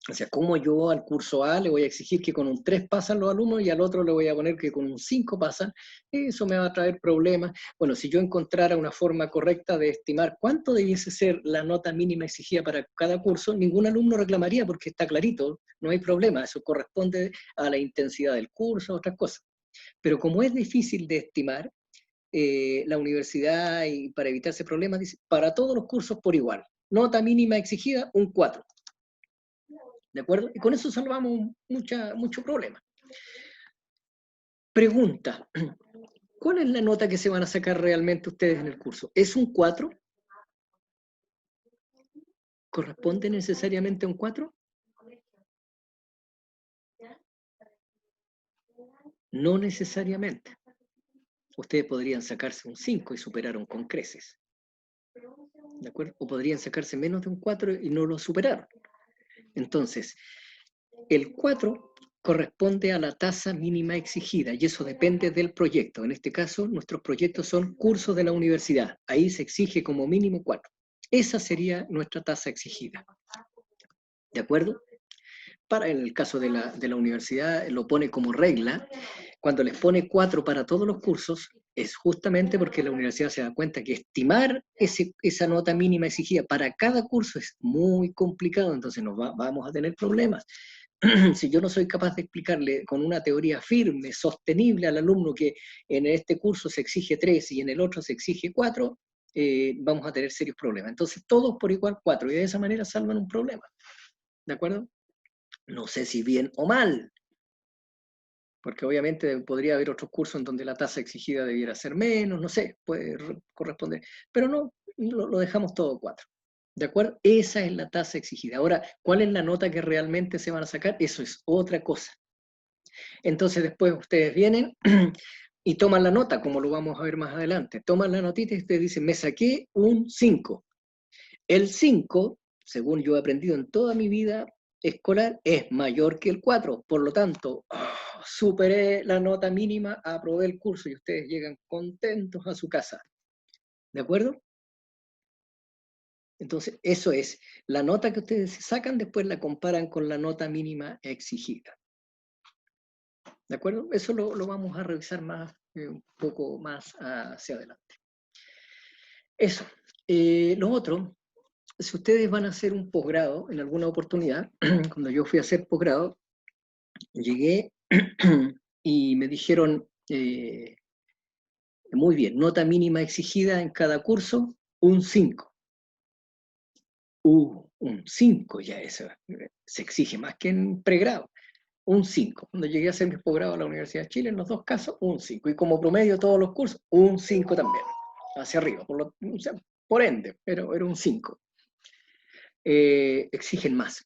A: O sea, ¿cómo yo al curso A le voy a exigir que con un 3 pasan los alumnos y al otro le voy a poner que con un 5 pasan? Eso me va a traer problemas. Bueno, si yo encontrara una forma correcta de estimar cuánto debiese ser la nota mínima exigida para cada curso, ningún alumno reclamaría porque está clarito, no hay problema, eso corresponde a la intensidad del curso, otras cosas. Pero como es difícil de estimar, la universidad, y para evitarse problemas, dice, para todos los cursos por igual. Nota mínima exigida, un 4. ¿De acuerdo? Y con eso salvamos mucho problema. Pregunta, ¿cuál es la nota que se van a sacar realmente ustedes en el curso? ¿Es un 4? ¿Corresponde necesariamente a un 4? No necesariamente. Ustedes podrían sacarse un 5 y superaron con creces. ¿De acuerdo? O podrían sacarse menos de un 4 y no lo superaron. Entonces, el 4 corresponde a la tasa mínima exigida y eso depende del proyecto. En este caso, nuestros proyectos son cursos de la universidad. Ahí se exige como mínimo 4. Esa sería nuestra tasa exigida. ¿De acuerdo? Para el caso de la universidad, lo pone como regla. Cuando les pone 4 para todos los cursos, es justamente porque la universidad se da cuenta que estimar esa nota mínima exigida para cada curso es muy complicado, entonces vamos a tener problemas. Si yo no soy capaz de explicarle con una teoría firme, sostenible al alumno que en este curso se exige 3 y en el otro se exige 4, vamos a tener serios problemas. Entonces, todos por igual 4, y de esa manera salvan un problema. ¿De acuerdo? No sé si bien o mal, porque obviamente podría haber otros cursos en donde la tasa exigida debiera ser menos, no sé, puede corresponder, pero no, lo dejamos todo 4. ¿De acuerdo? Esa es la tasa exigida. Ahora, ¿cuál es la nota que realmente se van a sacar? Eso es otra cosa. Entonces después ustedes vienen y toman la nota, como lo vamos a ver más adelante. Toman la notita y ustedes dicen, me saqué un 5. El 5, según yo he aprendido en toda mi vida, escolar es mayor que el 4, por lo tanto, superé la nota mínima, aprobé el curso y ustedes llegan contentos a su casa. ¿De acuerdo? Entonces, eso es, la nota que ustedes sacan, después la comparan con la nota mínima exigida. ¿De acuerdo? Eso lo vamos a revisar más, un poco más hacia adelante. Eso. Lo otro, si ustedes van a hacer un posgrado en alguna oportunidad, cuando yo fui a hacer posgrado, llegué y me dijeron, muy bien, nota mínima exigida en cada curso, un 5. Un 5 ya eso, se exige más que en pregrado. Un 5. Cuando llegué a hacer mi posgrado a la Universidad de Chile, en los dos casos, un 5. Y como promedio todos los cursos, un 5 también, hacia arriba. O sea, por ende, pero era un 5. Exigen más.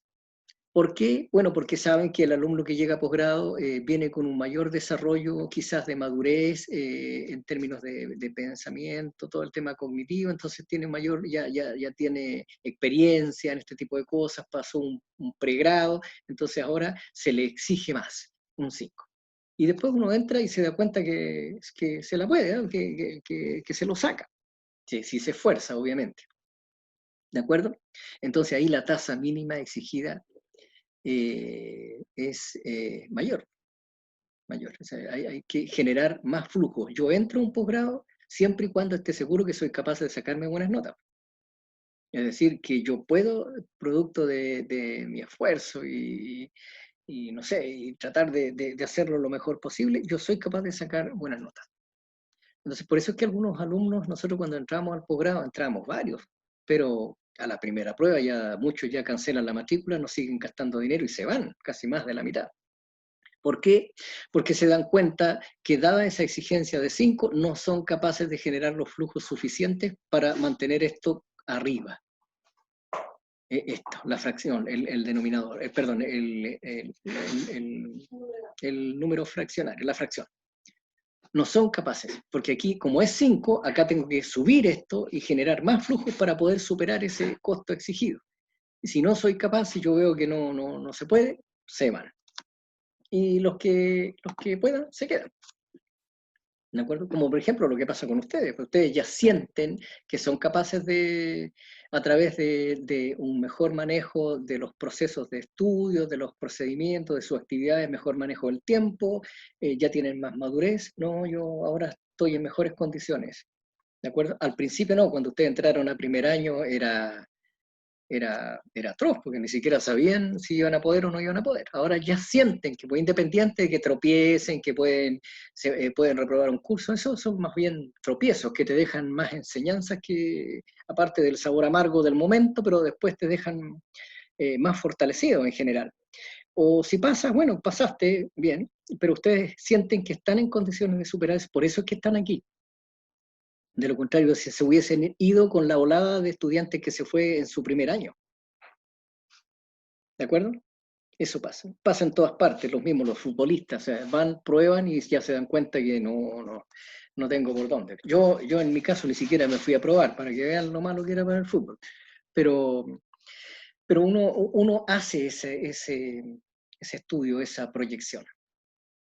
A: ¿Por qué? Bueno, porque saben que el alumno que llega a posgrado viene con un mayor desarrollo quizás de madurez en términos de pensamiento, todo el tema cognitivo, entonces tiene mayor, ya tiene experiencia en este tipo de cosas, pasó un pregrado, entonces ahora se le exige más, un 5. Y después uno entra y se da cuenta que se la puede, ¿no? que se lo saca, si se esfuerza, obviamente. ¿De acuerdo? Entonces ahí la tasa mínima exigida es mayor. O sea, hay que generar más flujo. Yo entro a un posgrado siempre y cuando esté seguro que soy capaz de sacarme buenas notas. Es decir, que yo puedo, producto de mi esfuerzo y no sé, y tratar de hacerlo lo mejor posible, yo soy capaz de sacar buenas notas. Entonces, por eso es que algunos alumnos, nosotros cuando entramos al posgrado, entramos varios, pero a la primera prueba ya muchos ya cancelan la matrícula, no siguen gastando dinero y se van, casi más de la mitad. ¿Por qué? Porque se dan cuenta que dada esa exigencia de 5, no son capaces de generar los flujos suficientes para mantener esto arriba. Esto, la fracción, el denominador, perdón, el número fraccionario, la fracción. No son capaces, porque aquí, como es 5, acá tengo que subir esto y generar más flujos para poder superar ese costo exigido. Y si no soy capaz, si yo veo que no se puede, se van. Y los que puedan, se quedan. ¿De acuerdo? Como por ejemplo lo que pasa con ustedes. Ustedes ya sienten que son capaces de, a través de un mejor manejo de los procesos de estudio, de los procedimientos, de sus actividades, mejor manejo del tiempo, ya tienen más madurez. No, yo ahora estoy en mejores condiciones. ¿De acuerdo? Al principio no, cuando ustedes entraron a primer año era atroz, porque ni siquiera sabían si iban a poder o no iban a poder. Ahora ya sienten que, pues, independiente de que tropiecen, que pueden reprobar un curso, esos son más bien tropiezos que te dejan más enseñanzas que, aparte del sabor amargo del momento, pero después te dejan más fortalecido en general. O si pasas, bueno, pasaste bien, pero ustedes sienten que están en condiciones de superar eso, por eso es que están aquí. De lo contrario, si se hubiesen ido con la olada de estudiantes que se fue en su primer año. ¿De acuerdo? Eso pasa. Pasa en todas partes, los mismos, los futbolistas, o sea, van, prueban y ya se dan cuenta que no tengo por dónde. Yo en mi caso ni siquiera me fui a probar para que vean lo malo que era para el fútbol. Pero uno hace ese estudio, esa proyección.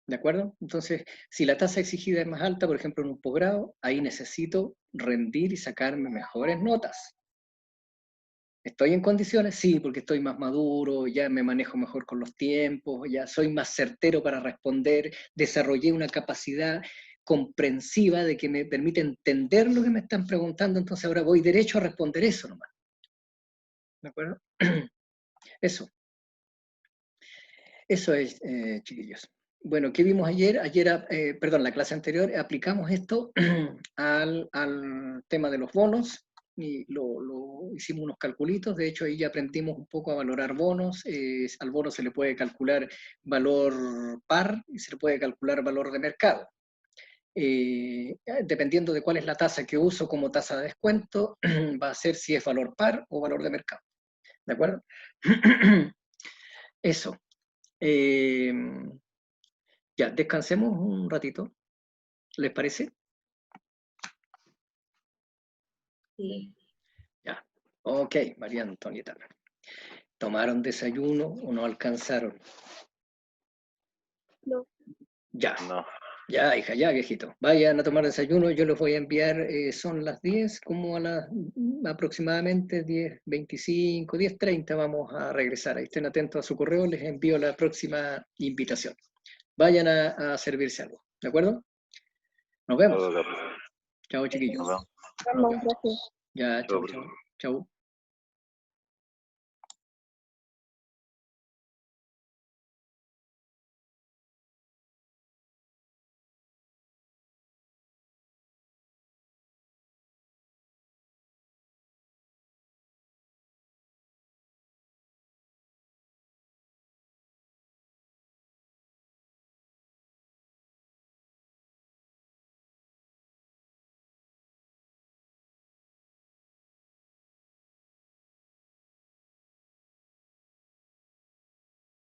A: ¿De acuerdo? Entonces, si la tasa exigida es más alta, por ejemplo, en un posgrado, ahí necesito rendir y sacarme mejores notas. ¿Estoy en condiciones? Sí, porque estoy más maduro, ya me manejo mejor con los tiempos, ya soy más certero para responder, desarrollé una capacidad comprensiva de que me permite entender lo que me están preguntando, entonces ahora voy derecho a responder eso nomás. ¿De acuerdo? Eso. Eso es, chiquillos. Bueno, ¿qué vimos ayer? Perdón, la clase anterior, aplicamos esto al tema de los bonos y hicimos unos calculitos. De hecho, ahí ya aprendimos un poco a valorar bonos. Al bono se le puede calcular valor par y se le puede calcular valor de mercado. Dependiendo de cuál es la tasa que uso como tasa de descuento, va a ser si es valor par o valor de mercado. ¿De acuerdo? Eso. Ya, descansemos un ratito. ¿Les parece?
F: Sí.
A: Ya. Ok, María Antonieta. ¿Tomaron desayuno o no alcanzaron?
F: No.
A: Ya.
D: No.
A: Ya, hija, ya, viejito. Vayan a tomar desayuno, yo los voy a enviar, son las 10, como a las aproximadamente 10:25, 10:30 vamos a regresar. Ahí estén atentos a su correo, les envío la próxima invitación. Vayan a servirse algo, ¿de acuerdo? Nos vemos.
D: Todo, capitán.
A: Chao, chiquillos.
D: Nos vemos.
F: Vamos, gracias.
A: Ya,
D: Chao,
A: chau, chau. Chau.